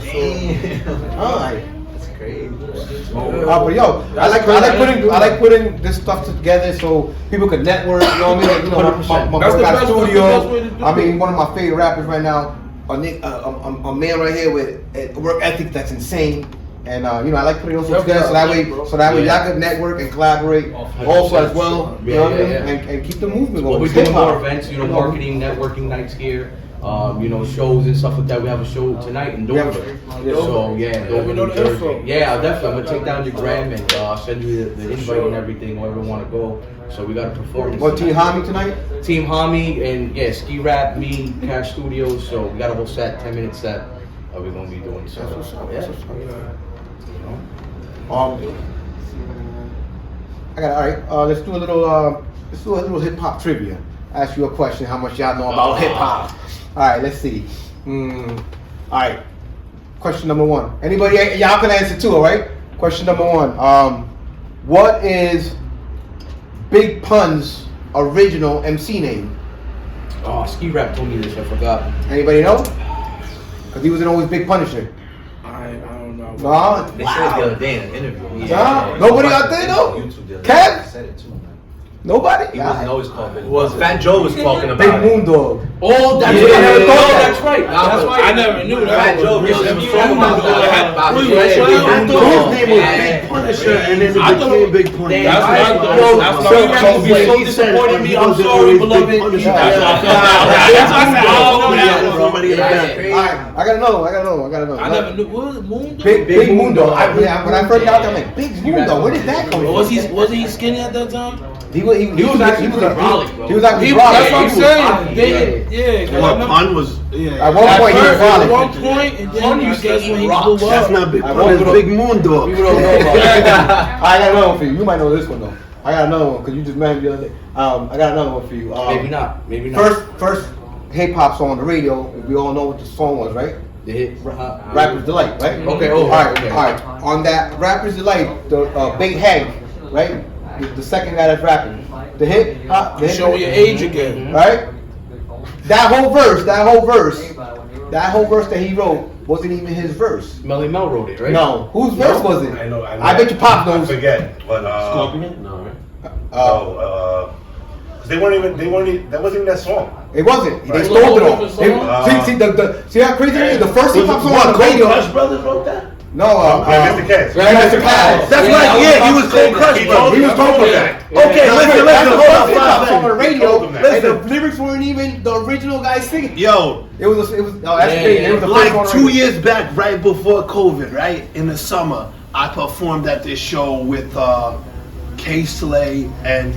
Alright. That's crazy. But yo, I like putting this stuff together so people can network. You know what I mean? Like, you know, my That's brother the got a best way- studio. the best way to do I mean, it. one of my favorite rappers right now, a man right here with a work ethic that's insane. And you know, I like putting those together so that way y'all can network and collaborate also as well. You know what I mean? And keep the movement going. Well, we're doing more events, marketing, networking nights here. Shows and stuff like that. We have a show tonight in Dover. So Dover, New Jersey. Yeah, definitely. I'm gonna take down your gram and send you the invite and everything, wherever you want to go. So we got a performance. What, Team Hami tonight? Team Hami and Ski Rap, me, Cash Studios. So we got a whole set, 10-minute set. We're gonna be doing so. I got all right. Let's do a little hip hop trivia. Ask you a question. How much y'all know about hip hop? All right. Let's see. All right. Question number one. Anybody? Y'all can answer too. All right. Question number one. What is Big Pun's original MC name? Oh, Ski Rap told me this. I forgot. Anybody know? Because he was an always Big Punisher. I don't know. No. They said it the other day in an interview. Nah, nobody out there though? Kev? Said it too, man. Nobody? He wasn't always called Big. Was it? Fat Joe was talking Big about Moon Dog. Oh, that's Yeah, right. yeah, yeah. That's right. That's right. I never knew that. Fat Joe really was talking about that. I His thought name was Big Punisher, and then it became Big Punisher. That's what I thought. That's what I thought. You so disappointed me. I'm sorry, beloved. That's what I thought. Somebody in the back. Alright, I got another one. I never knew. What was it, Moon Dog? Big Moon Dog. When I first got there, I'm like, Big Moon Dog, where did that come from? Was he skinny at that time? He was actually brolic, bro. He was actually That's what I'm brolic. saying. Yeah. Well, Pun was, At one point, he was At brolic. one point, and then I guess when he blew that's up. not Big Pun, it's Big Moon Dog. People don't know about it. I got another one for you. You might know this one though. I got another one because you just met me the other day. I got another one for you. Maybe not. First hip hop song on the radio. We all know what the song was, right? The hit. Rapper's Delight, right? Okay. All right. Okay. All right. On that Rapper's Delight, the Big Head, right? The second guy that's rapping. The hit. You showing your age again. Right? That whole verse that he wrote wasn't even his verse. Melly Mel wrote it, right? No, whose verse was it? I know. I bet you Pop knows. I forget, but Scorpion? No, right? they weren't even. That wasn't even that song. It wasn't. They Right. stole it all. Different See how crazy it is? The first hip hop song on the Cold radio. Crush Brothers wrote that? No, Mr. Cass. Grandmaster Caz. That's right, yeah, he was Cold Crush Brothers. He was Cold Crush. Okay, listen, That's the hold first on, hip hop song on the Told radio, him that. and the lyrics weren't even the original guy singing. Yo, It was. Oh, that's Yeah, crazy. yeah. It was the first like one on 2 radio. years back, right before COVID, right in the summer, I performed at this show with K Slay and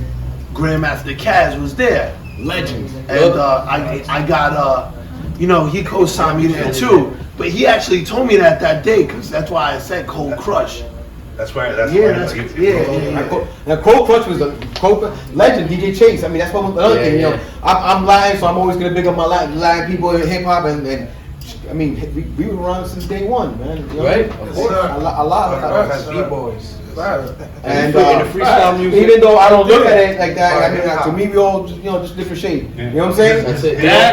Grandmaster Caz was there, legend, and I got he co-signed me there too. But he actually told me that day, because that's why I said Cold Crush. That's right. Now Cold Crush was a legend. DJ Chase. I mean, that's what another thing. You know, I'm Latin, so I'm always gonna big up my Latin people in hip hop, and I mean, we were around since day one, man. You know? Right? Of course. A lot of us. B-boys. And freestyle music. even though I don't look at it like that, I mean, to me, we all just different shade. You know what I'm saying? That's it. You know,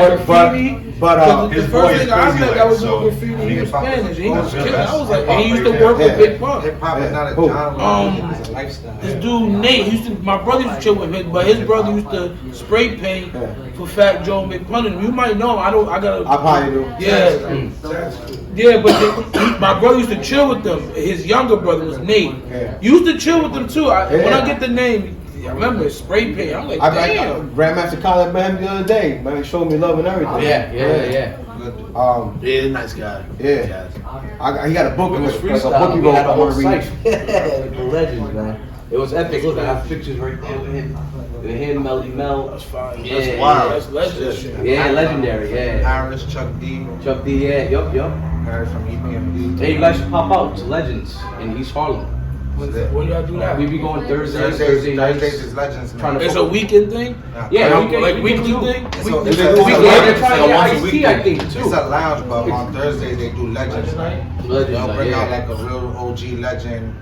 but The first thing I met that was doing graffiti in Spanish. He was killing. I was like, and he used to work with Big Pun. Hip hop is not a Who? genre, it's a lifestyle. This dude Nate, my brother used to chill with him, but his brother used to spray paint for Fat Joe and Big Pun. And you might know him. I probably do. Yeah, but my brother used to chill with them. His younger brother was Nate. Used to chill with them too. When I get the name, I remember spray paint. I'm like, damn. Grandmaster Khaled met him the other day. Man, he showed me love and everything. Yeah. Yeah, nice guy. Yeah. He got a book. It was Like a freestyle. book he We wrote. had a I whole want to read. site. The legends, man. It was epic. Look, I have pictures right there with him, Melly Mel. That's fine. Yeah, That's wild. That's legend shit. Yeah, legendary. Yeah. Harris, Chuck D. Chuck D. Yeah. Yup. Harris from EPMD. Hey, you guys should pop out to Legends in East Harlem. When y'all do that? We be going Thursday Thursdays nights. is Legends, Trying man. to It's a weekend thing? Yeah, Like weekly thing? It's a Weekly. lounge, They're trying to get once a Ice-T, week. I think, too. It's a lounge, but on Thursdays they do Legends night. Legends They'll night, bring yeah. out like a real OG legend.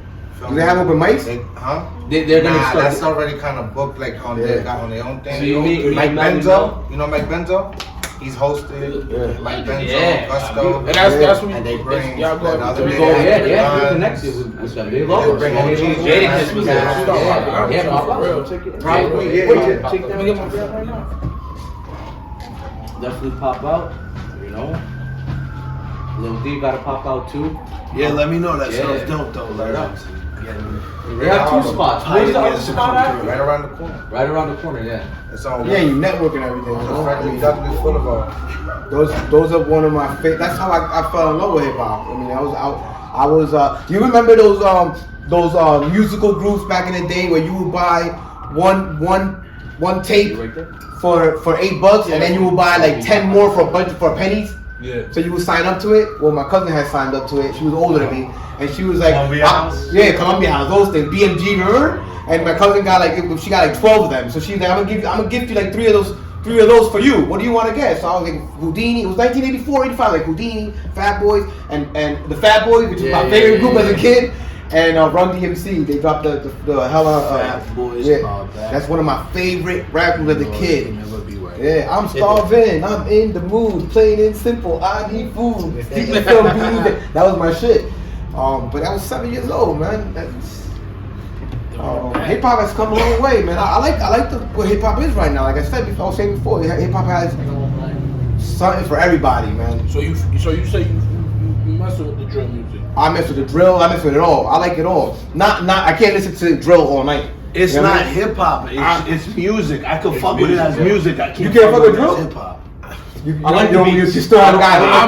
Do they have open mics? Huh? They're gonna Nah, start. that's already kind of booked like on their own thing. So you mean Mike Melly Benzo? Mel? You know Mike Benzo? He's hosted. Mike Benzo, Yeah. Gusto. And that's what And they bring y'all go the other we day go, they had Yeah, the we're Guns. connected with them. They love They us. bring man. OGs. Jadakiss was there. Yeah. Yeah, pop For real. out. Check it. Probably, yeah. Check Let me get my friend right now. Definitely pop out. You know. Lil D gotta pop out too. Yeah, let me know. That Yeah. sounds dope though. Like, They have two spots. Where's the other spot at? Right around the corner. Right around the corner, yeah. It's on Yeah, you network and everything. Frederick Douglass Boulevard. Those are one of my favorite. That's how I fell in love with hip hop. I mean, I was. You remember those musical groups back in the day where you would buy one tape Right there. for $8, and then you would buy like 10 more for pennies. Yeah. So you would sign up to it. Well, my cousin had signed up to it. She was older than me, and she was like, Columbia House? Yeah, Columbia House, those things. BMG, remember? And my cousin got she got like 12 of them. So she was like, I'm gonna give you like three of those for you. What do you want to get? So I was like, Houdini. It was 1984, 85, like Houdini, Fat Boys, and the Fat Boys, which is my favorite group as a kid. And Run DMC, they dropped the hella. Fat Boys, that's one of my favorite rap groups as a kid. Yeah, I'm starving. I'm in the mood. Plain and simple. I need food. That was my shit. But I was 7 years old, man. Hip hop has come a long way, man. I like what hip hop is right now. Like I said before, I was saying before, hip hop has something for everybody, man. So you say you mess with the drill music? I mess with the drill. I mess with it all. I like it all. I can't listen to drill all night. it's You know what I not mean? hip hop. It's music. I can fuck with it as music. I can't. You can't fuck with drill? Hip hop. You I like the beats. you still have I'm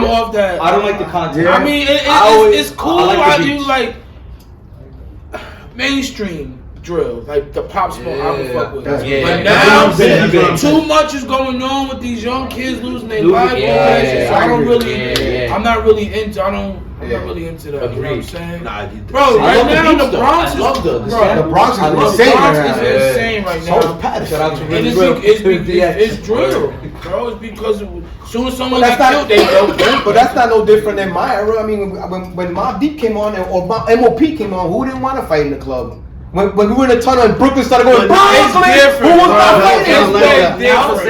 guys. off that. I don't like the content. Yeah. I mean, it's cool. I like the I do beats. like mainstream drill, like the pop smoke I can fuck with. Yeah. But That's what I'm now, saying. too much is going on with these young kids losing their Losing- lives. yeah, So I don't agree. really, I'm not really into. I'm not really into that. You know what I'm Agreed. saying? Nah, I get that. Bro, I right love the now beats, the though. Bronx I is love the bro, The Bronx I is love insane the Bronx right now. is insane right So is now. Patterson. Shout out to And Really it's, Drill. it's drill, bro. It's because as soon as someone But got that's killed, not. they go. But that's not no different than my era. I mean, when Mobb Deep came on or MOP came on, who didn't want to fight in the club? When we were in the tunnel and Brooklyn started going, It's different. Who was bro. my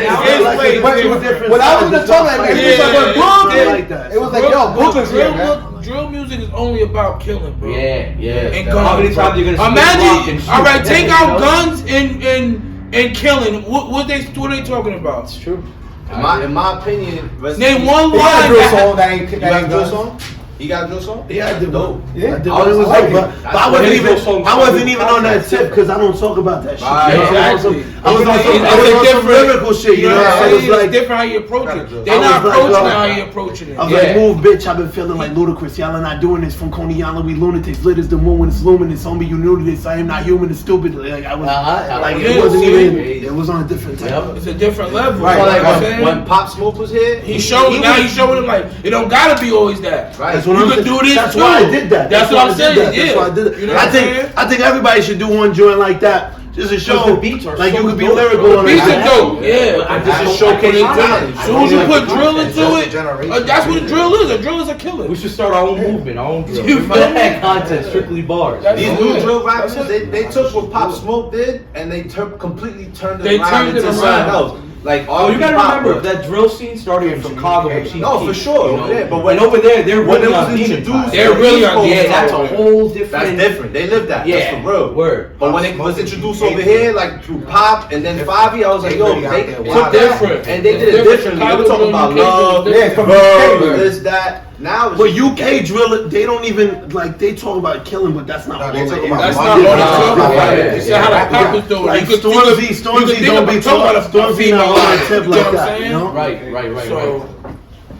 It's different. When I was in the tunnel and everybody started going, Brooklyn, it was like, yo, Brooklyn's here, man. Drill music is only about killing, bro. Yeah. And How many times you gonna imagine? All right, take out guns and killing. What they talking about? It's true. In my opinion, Name one He got a line. drill song that ain't You got a drill done. song? You got a drill song? Yeah, I did. Dope. Yeah. I did. But it was like, but I wasn't even on that tip because I don't talk about that shit. Right, exactly. I was on some lyrical shit, you know. So it was like different how you approach it. I They're not was like, approaching it how you approaching it. I was like, move, bitch. I've been feeling like Ludacris. Y'all are not doing this. From Coney Island, we lunatics. Lit as the moon when it's luminous. Homie, you new to this. I am not human. It's stupid. Like I was, like it wasn't even. It was on a different type. It's a different level. Right. Like Like when Pop Smoke was here, he's showing him like it don't gotta be always that. Right. That's what You I'm could saying. do this That's too. why I did that. That's what I'm saying. That's why I did it. You know what I'm saying? I think everybody should do one joint like that. Just to show, the beats are like so you could be dope, lyrical bro. on Beats it. are dope. Yeah. Just to showcase talent. As soon as you put drill into it, Generation. that's what a drill is. A drill is a killer. We should start our own movement, our own drill. You feel me? Content, strictly bars. That's These it. new drill rappers, That's it. they took what Pop Smoke did and they completely turned They it around turned it into something around. else. Like, Oh, you gotta pop remember work. that drill scene started in Chicago with Chief No, Keef, for sure, you know? over there, but when- and over there, they're when really it was on demon introduced, time. They're really on Yeah, demon that's time. a whole different. That's different. They live that. Yeah, That's for real. word. But when it was introduced over here, like through Pop and then Favi, I was like, yo, they took that different. and they did it Different. differently. They were talking about Chicago love, drill Yeah, from verbs, UK. this, that. Now it's But UK drill, they don't even like they talk about killing, but that's not No, all they they talk is. about That's Money. not all Yeah. they talk about. Yeah. It's how the pop is doing. Like You could Stormzy don't be think talking about about Stormzy not on that tip like what I'm that, you saying? know? Right. So,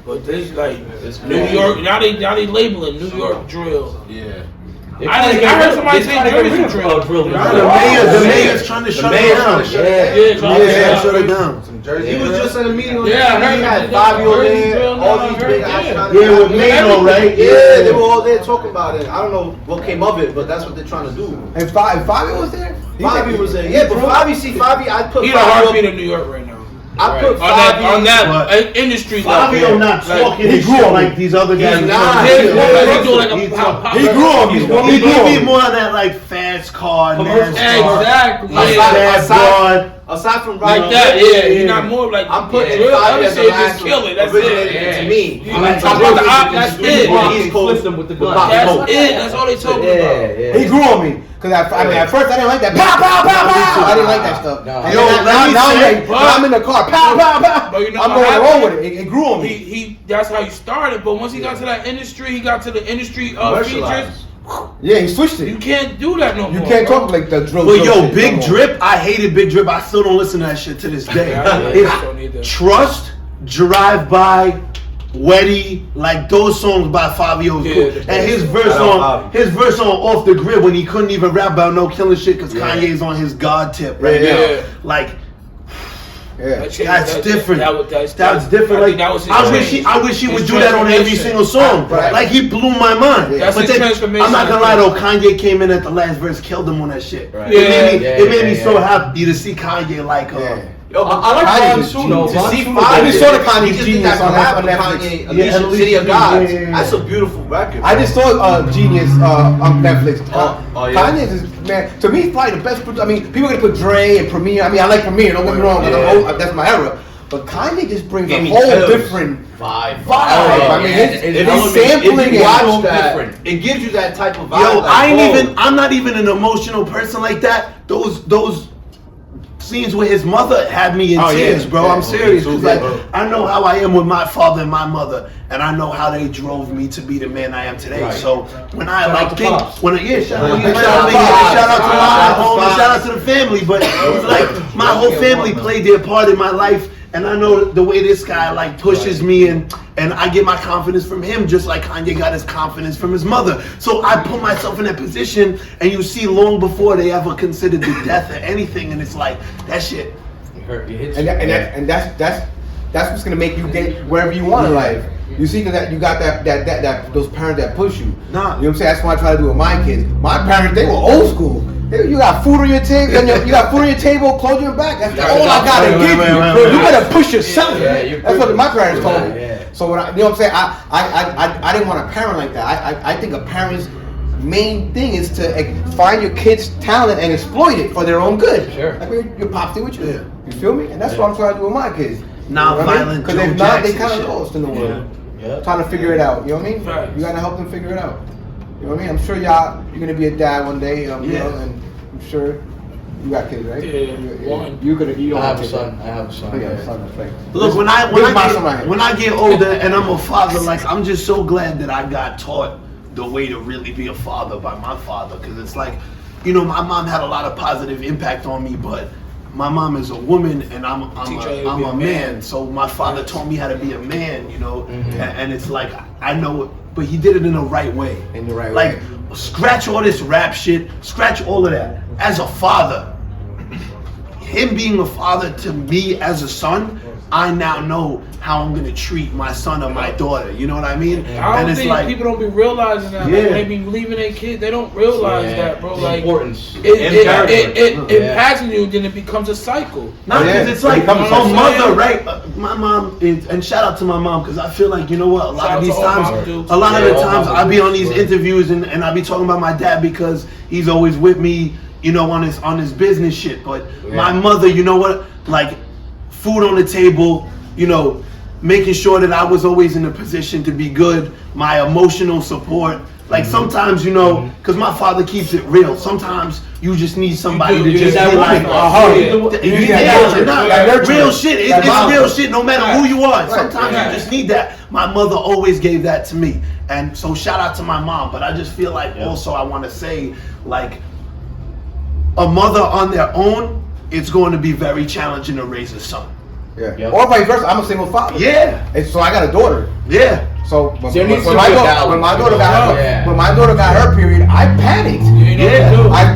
but this like New York. Now they labeling New York drill. Yeah. I heard somebody say Jersey drill. The mayor's trying to shut it down. Yeah, Shut it down. Some Jersey. He was just in a meeting on Yeah, I TV. heard He had that. Favi over Jersey there, drill, all I these heard big that. acts. Yeah, with Mano, right? Yeah, they were all there talking about it. I don't know what came of it, but that's what they're trying to do. And Fabi was there? Favi was there. Yeah, but Favi, I put He the Favi heartbeat up. of New York right now. I put On Favi that industry level. Fabio not talking his shit like these other guys. He's not. Yeah, He's he's doing like He's a talking- pop. He grew on me. He give me more of that like fast car, NASCAR, Exactly. bad Aside from Like Rob that, Lowe, yeah. You're not more like I'm putting drill. Favi I would as say the just last kill it. That's originated it. to me. You talk about the op, that's it. East Coast Flipped him with the with gun. Pop That's Smoke. it. That's all they talking about. He grew on me. Cause at first I didn't like that. Pow, pow, pow, pow. I didn't like that stuff. No. And Yo, then let me now I'm say- like, when I'm in the car. Pow, pow, pow. But you know I'm what going happened? along with it. It grew on me. He that's how he started, but once he got to that industry, he got to the industry features. Commercialized. Yeah, he switched You it. can't do that no more. You can't bro. talk like the drill. But drill yo, shit Big no more. Drip, I hated Big Drip. I still don't listen to that shit to this day. Yeah, I don't either. It's Trust, Drive By, Wetty, like those songs by Fabio's Yeah, cool. that's And his Shout verse out on Fabi. his verse on Off the Grid when he couldn't even rap about no killing shit because Kanye's on his God tip right Yeah. now. Like Yeah. That shit- that's that- different. that's That's different. I Like think that was his I wish he his would do that on every transformation. single song. Right. Like he blew my mind. That's But his then, transformation, I'm not gonna I lie think. though, Kanye came in at the last verse, killed him on that shit. Right. It made me so happy to see Kanye like Yo, I like Kanye's Von a Soon though. genius. Von see Soon Favi, is I just saw the he Kanye's just did Genius that on collab with Netflix. Kanye, Yeah, Alicia, City of yeah, Gods. yeah, yeah. That's a beautiful record. I just saw Genius on Netflix. Oh, yeah. Kanye's is, man, to me, he's probably the best. I mean, people are gonna put Dre and Premier. I mean, I like Premier. Don't get me wrong. Yeah. That's my era. But Kanye just brings Gave a me whole chills. different vibe. I mean, his sampling If you is watch so that, different. it gives you that type of vibe. Yo, like, I'm not even an emotional person like that. Those scenes with his mother had me in Oh, yeah. tears, bro. Yeah. I'm serious. 'Cause, like, bro. I know how I am with my father and my mother, and I know how they drove me to be the man I am today. Right. So when I Shout out like to think, Pops. when I, yeah, shout out, Yeah. shout out to Pops. shout out to my Pops. home, Pops. shout out to the family. But it's like my whole family played their part in my life. And I know the way this guy like pushes me and I get my confidence from him just like Kanye got his confidence from his mother. So I put myself in that position and you see long before they ever considered the death or anything and it's like that shit. It hurt. It hits And you. that's what's gonna make you get wherever you want in life. You see that you got that those parents that push you. Nah. You know what I'm saying? That's what I try to do with my kids. My parents, they were old school. You got food on your table, you got food on your table, close your back. That's all I gotta give you. You better push yourself. That's what my parents told me. So when you know what I'm saying? I didn't want a parent like that. I think a parent's main thing is to find your kids' talent and exploit it for their own good. Sure. Like your pops did with you. Yeah. You feel me? And that's what I'm trying to do with my kids. Non-violent. Because if not, they kind of lost in the world. Yeah. Trying to figure it out. You know what I mean? Facts. You gotta help them figure it out. You know what I mean? I'm sure you're gonna be a dad one day. You know, and I'm sure you got kids, right? Yeah. One. You don't I have a kids, son. right? I have a son. Oh, yeah, yeah. son, that's right. Look, when When I get older and I'm a father, like I'm just so glad that I got taught the way to really be a father by my father, because it's like, you know, my mom had a lot of positive impact on me, but my mom is a woman and I'm a man. So my father taught me how to be a man, you know, and it's like I know it, but he did it in the right way. In the right like, way. Scratch all this rap shit, scratch all of that. As a father, him being a father to me as a son, I now know how I'm gonna treat my son or my daughter. You know what I mean? I don't think people don't be realizing that. Like, they be leaving their kids. They don't realize that, bro. The like importance. It impacts you, then it becomes a cycle. Not because it's like a mother, right? My mom is, and shout out to my mom, because I feel like, you know what? A lot of the times I be on these interviews and I be talking about my dad because he's always with me, you know, on his business shit. But my mother, you know what? Like, food on the table, you know, making sure that I was always in a position to be good, my emotional support. Like sometimes, you know, because my father keeps it real. Sometimes you just need somebody to just be like, real shit. It's real shit no matter who you are. Sometimes you just need that. My mother always gave that to me. And so shout out to my mom. But I just feel like also I want to say, like, a mother on their own, it's going to be very challenging to raise a son. Yeah. Yep. Or vice versa. I'm a single father. Yeah. And so I got a daughter. Yeah. So when my daughter got her period, I panicked. I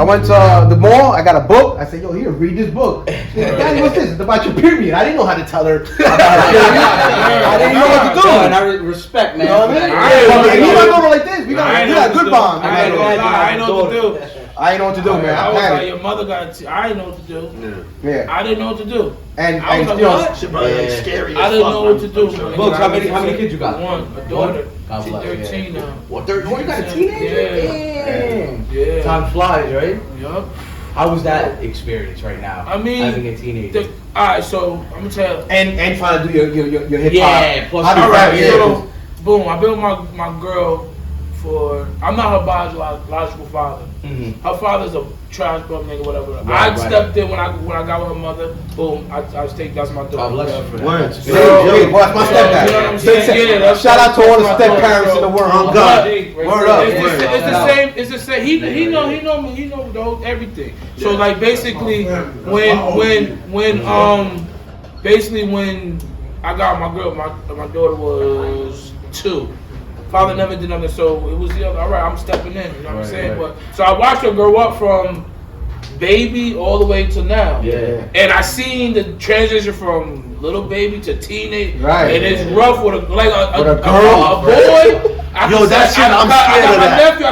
went to the mall. I got a book. I said, "Yo, here, read this book." She's like, "Daddy, what's this? It's about your period." I didn't know how to tell her about her period. I didn't know what to do. And I respect, man. You know what I mean? Me and my daughter like this. We got a good bond. I ain't know what to do. I didn't know what to do, man. I was like, your mother got. I didn't know what to do. Yeah. I didn't know what to do. And I was like, you know, what? Shit probably like scary. I didn't know what to do. Books, how many kids you got? One, a daughter. God She's bless, 13 now. What, 13? You got a teenager? Yeah. Time flies, right? Yup. How was that experience right now? I mean, having a teenager. Alright, so I'm gonna tell you. And trying to do your hip hop. Yeah, plus alright, so boom, I've been with my girl for. I'm not her biological father. Mm-hmm. Her father's a trash bum nigga, whatever. I stepped in when I got with her mother. Boom, I take that's my daughter. God bless you for that. Word. That's my stepdad. You know what I'm saying? Yeah, shout out to all the step parents in the world. Oh God. Word up. It's the same. It's the same. He know me. He know the whole everything. So like basically when I got my girl, my daughter was 2. Father never did nothing, so it was the other. All right, I'm stepping in. You know what I'm saying? But so I watched her grow up from baby all the way to now. Yeah. And I seen the transition from little baby to teenage. Right. And it's rough with a boy. Yo, that shit, I'm scared of that. Nephew, I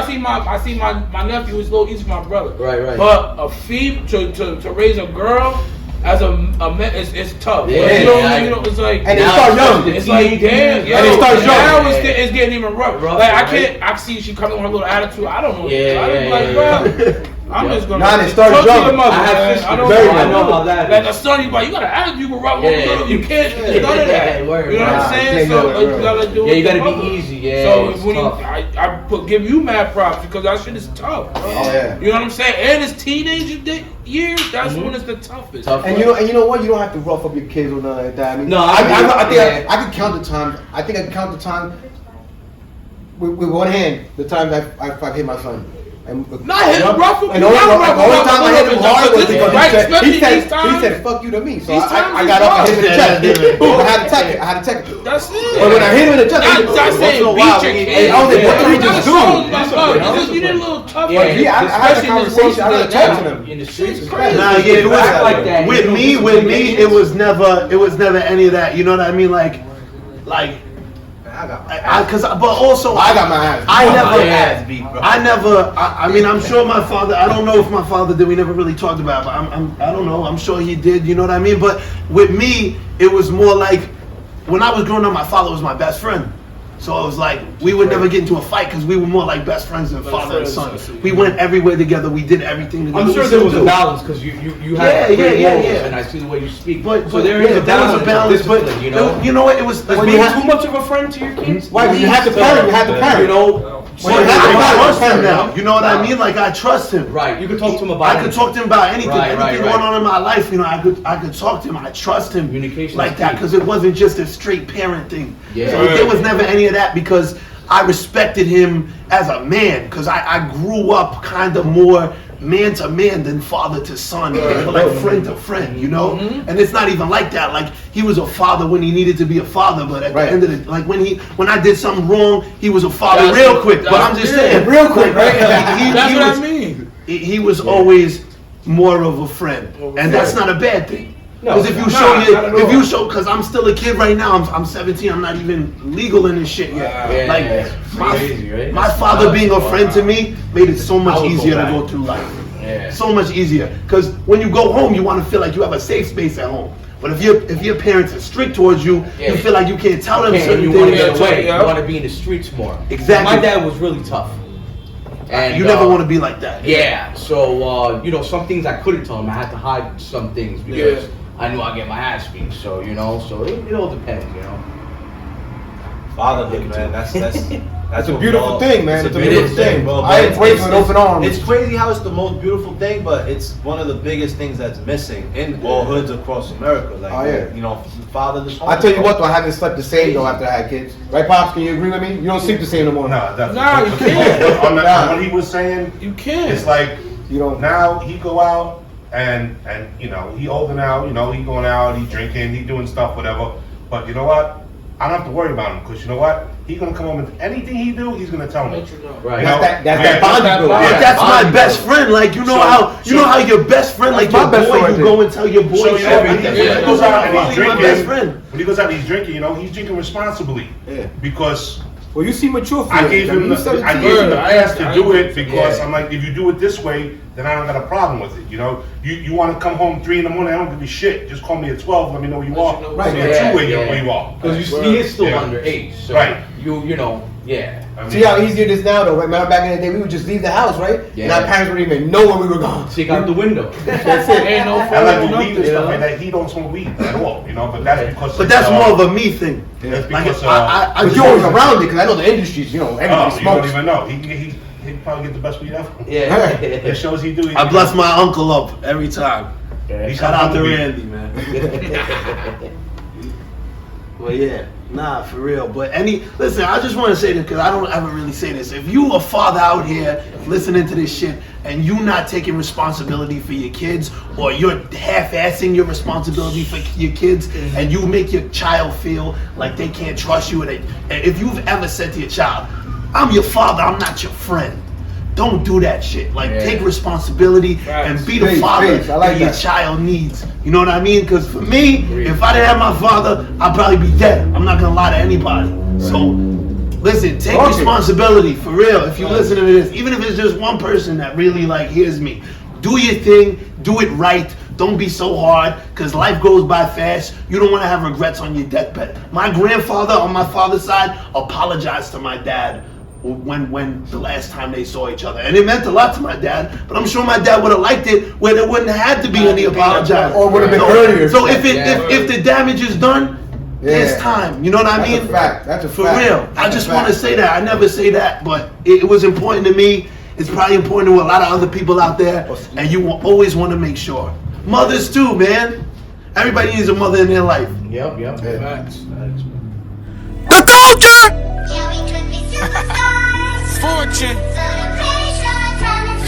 see my nephew is a little easy for my brother. Right. But a female to raise a girl as a man, it's tough. Yeah, you know, it's like, and it starts young. It's like, damn, and it starts young. Now it's getting even rough. Like I see she coming with her little attitude. I don't know. Bro, I'm just gonna. Nah, it starts young. I have sisters. I know how that is. Like a son, you got an attitude, you can rock with you can't do none of that. You know what I'm saying? So you gotta do it. Yeah, you gotta be easy. Yeah. So when I give you mad props because that shit is tough. Bro. Oh yeah. You know what I'm saying? And it's teenage years. That's when it's the toughest. And you know what? You don't have to rough up your kids or nothing like that. I mean, no, I think I can count the time. I think I can count the time with one hand. The time that I've hit my son. Not hit him rough. And the only time I hit him hard was because he said "fuck you" to me. So I got up and hit him in the chest. Boom! I had to take it. That's it. But when I hit him in the chest, I saying beat your kid. I was like, what did he just do? You did a little tough. I had a conversation. I had to talk to him. In the streets, Nah, yeah, with me, it was never any of that. You know what I mean? Like. But also I got my ass. I mean, I'm sure my father. I don't know if my father did. We never really talked about it, but I don't know. I'm sure he did. You know what I mean? But with me, it was more like when I was growing up, my father was my best friend. So it was like we would never get into a fight because we were more like best friends than father and son. We went everywhere together. We did everything together. I'm sure there was a balance because you had and I see the way you speak. But so there is a balance. But you know, you know what? It was like being too much of a friend to your kids. Why? You have to parent. You have to parent. You know. Well, I trust him now. You know what I mean? Like I trust him. Right. You could talk to him about. I could talk to him about anything. Anything going on in my life. You know, I could talk to him. I trust him. Communication like that because it wasn't just a straight parent thing. Yeah. So there was never any of that because I respected him as a man because I grew up kind of more man to man than father to son, like friend to friend, you know? And it's not even like that. Like he was a father when he needed to be a father, but at the end of the, like when I did something wrong, he was a father real quick. But I'm just saying, real quick, right? That's what I mean. He was always more of a friend, and that's not a bad thing. Because if you show, because I'm still a kid right now. I'm 17. I'm not even legal in this shit yet. My father being a friend to me made it so much easier to go through life. So much easier. Because when you go home, you want to feel like you have a safe space at home. But if your parents are strict towards you, you feel like you can't tell them certain things. You want to get away. You want to be in the streets more. Exactly. My dad was really tough. And you never want to be like that. Yeah. So you know, some things I couldn't tell him. I had to hide some things because I knew I'd get my ass beat. So you know, so it all depends. You know. Fatherhood, man. That's a beautiful thing, man. It's a beautiful thing, bro. I embrace with open arms. It's crazy how it's the most beautiful thing, but it's one of the biggest things that's missing in all hoods across America. Like, you know, fatherless. I tell you what, though, I haven't slept the same though after I had kids. Right, Pops? Can you agree with me? You don't sleep the same no more. No, definitely. Nah, you can't. On what he was saying, You can't. it's like You don't. now he go out and you know he older now. You know he going out, he drinking, he doing stuff, whatever. But you know what? I don't have to worry about him because you know what? He's gonna come home and anything he do, he's gonna tell me. Right. You know? That's that bond you build. But that's my best friend. Like you know how your best friend, like your boy, you go and tell your boy So, you know, when he goes out and he's my best drinking, friend. when he goes out and he's drinking, you know, he's drinking responsibly. Yeah. Because Well, you seem mature for I it. gave him You the 17 years. pass to do it because I'm like, if you do it this way, then I don't got a problem with it. You know, you want to come home 3 a.m, I don't give a shit. Just call me at 12. Let me know where you are. Right. So you're where you are. Because he is still underage. So you know, I mean, See how easier it is now, though. Right? Remember back in the day, we would just leave the house, right? Yeah. And our parents wouldn't even know when we were gone. Stick out the window. That's it. Ain't no I like phone, to weed and stuff like that. He don't smoke weed at all, you know. But that's because. But that's more of a me thing. That's Like because. But you're always around it, because I know the industries, you know, everybody you don't smokes. even know. He probably get the best weed ever. Yeah. It shows he do. I bless my uncle up every time. He Shout comes out to with weed. Randy, man. Well, yeah, nah, for real. But listen, I just want to say this because I don't ever really say this. If you a father out here listening to this shit and you not taking responsibility for your kids, or you're half-assing your responsibility for your kids, and you make your child feel like they can't trust you, and if you've ever said to your child, "I'm your father, I'm not your friend," don't do that shit. Like, take responsibility and be the father that your child needs. You know what I mean? Because for me, if I didn't have my father, I'd probably be dead. I'm not gonna lie to anybody. So, listen, take responsibility for real. If you listen to this, even if it's just one person that really like hears me, do your thing, do it right. Don't be so hard, because life goes by fast. You don't want to have regrets on your deathbed. My grandfather on my father's side apologized to my dad when the last time they saw each other, and it meant a lot to my dad. But I'm sure my dad would have liked it where there wouldn't have to be any apologize, or would have been earlier. So if the damage is done, it's time. You know what I mean? That's a fact. That's a for fact. real. I just want to say that. I never say that, but it was important to me. It's probably important to a lot of other people out there, and you will always want to make sure. Mothers too, man. Everybody needs a mother in their life. Yep. Facts. The culture! Fortune.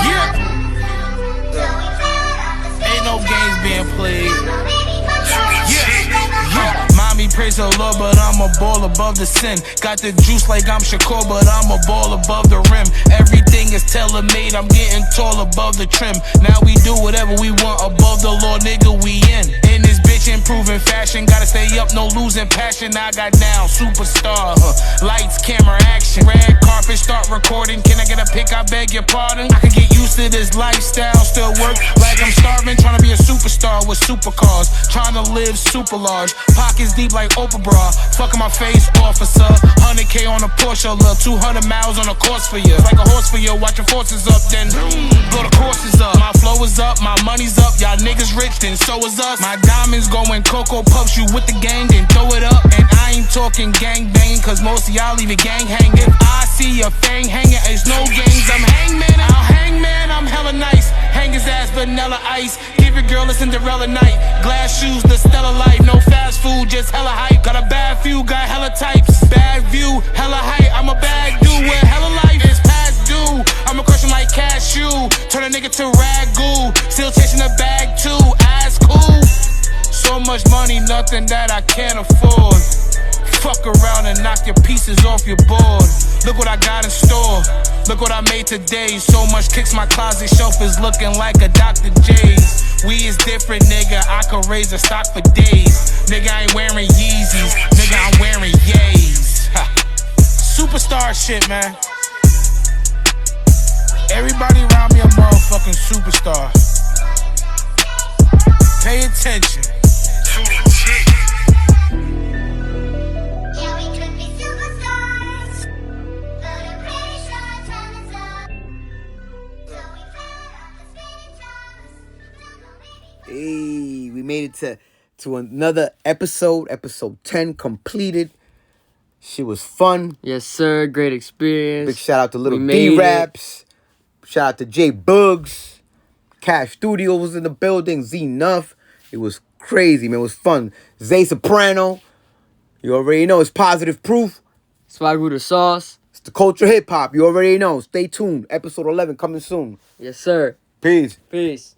Yeah. Ain't no games being played. Yeah. Mommy praise the Lord, but I'm a ball above the sin. Got the juice like I'm Shakur, but I'm a ball above the rim. Everything is tailor-made, I'm getting tall above the trim. Now we do whatever we want above the law, nigga, we in this bitch improving fashion. Gotta stay up, no losing passion. I got down, superstar, lights, camera, action. Red carpet, start recording. recording. Can I get a pic? I beg your pardon. I can get used to this lifestyle, still work like I'm starving. Trying to be a superstar with supercars. Trying to live super large. Pockets deep like Oprah bra. Fucking my face, officer. 100K on a Porsche, lil' 200 miles on a course for you. Like a horse for you, watch your forces up, then blow the courses up. My flow is up, my money's up. Y'all niggas rich, then so is us. My diamonds going Cocoa Puffs, you with the gang, then throw it up. And I ain't talking gang bang, cause most of y'all leave a gang hanging. If I see a fang hanging, it's no games. I'm hangman, I'm hella nice. Hang his ass vanilla ice. Give your girl a Cinderella night. Glass shoes, the Stella life. No fast food, just hella hype. Got a bad few, got hella types. Bad view, hella height. I'm a bad dude with hella life. It's past due. I'ma crush him like cashew. Turn a nigga to ragu. Still chasing the bag too. Ass cool. So much money, nothing that I can't afford. Fuck around and knock your pieces off your board. Look what I got in store. Look what I made today. So much kicks, my closet shelf is looking like a Dr. J's. We is different, nigga. I could raise a stock for days. Nigga, I ain't wearing Yeezys. Nigga, I'm wearing Yays. Ha. Superstar shit, man. Everybody around me a motherfucking superstar. Pay attention. Hey, we made it to another episode 10 completed. Shit was fun. Yes, sir. Great experience. Big shout out to Little We made D-Raps. Shout out to JBoogz. Cash Studio was in the building. ZNuff. It was crazy, man. It was fun. Zay Soprano. You already know. It's Positive Proof. Swag with the sauce. It's the culture hip hop. You already know. Stay tuned. Episode 11 coming soon. Yes, sir. Peace. Peace.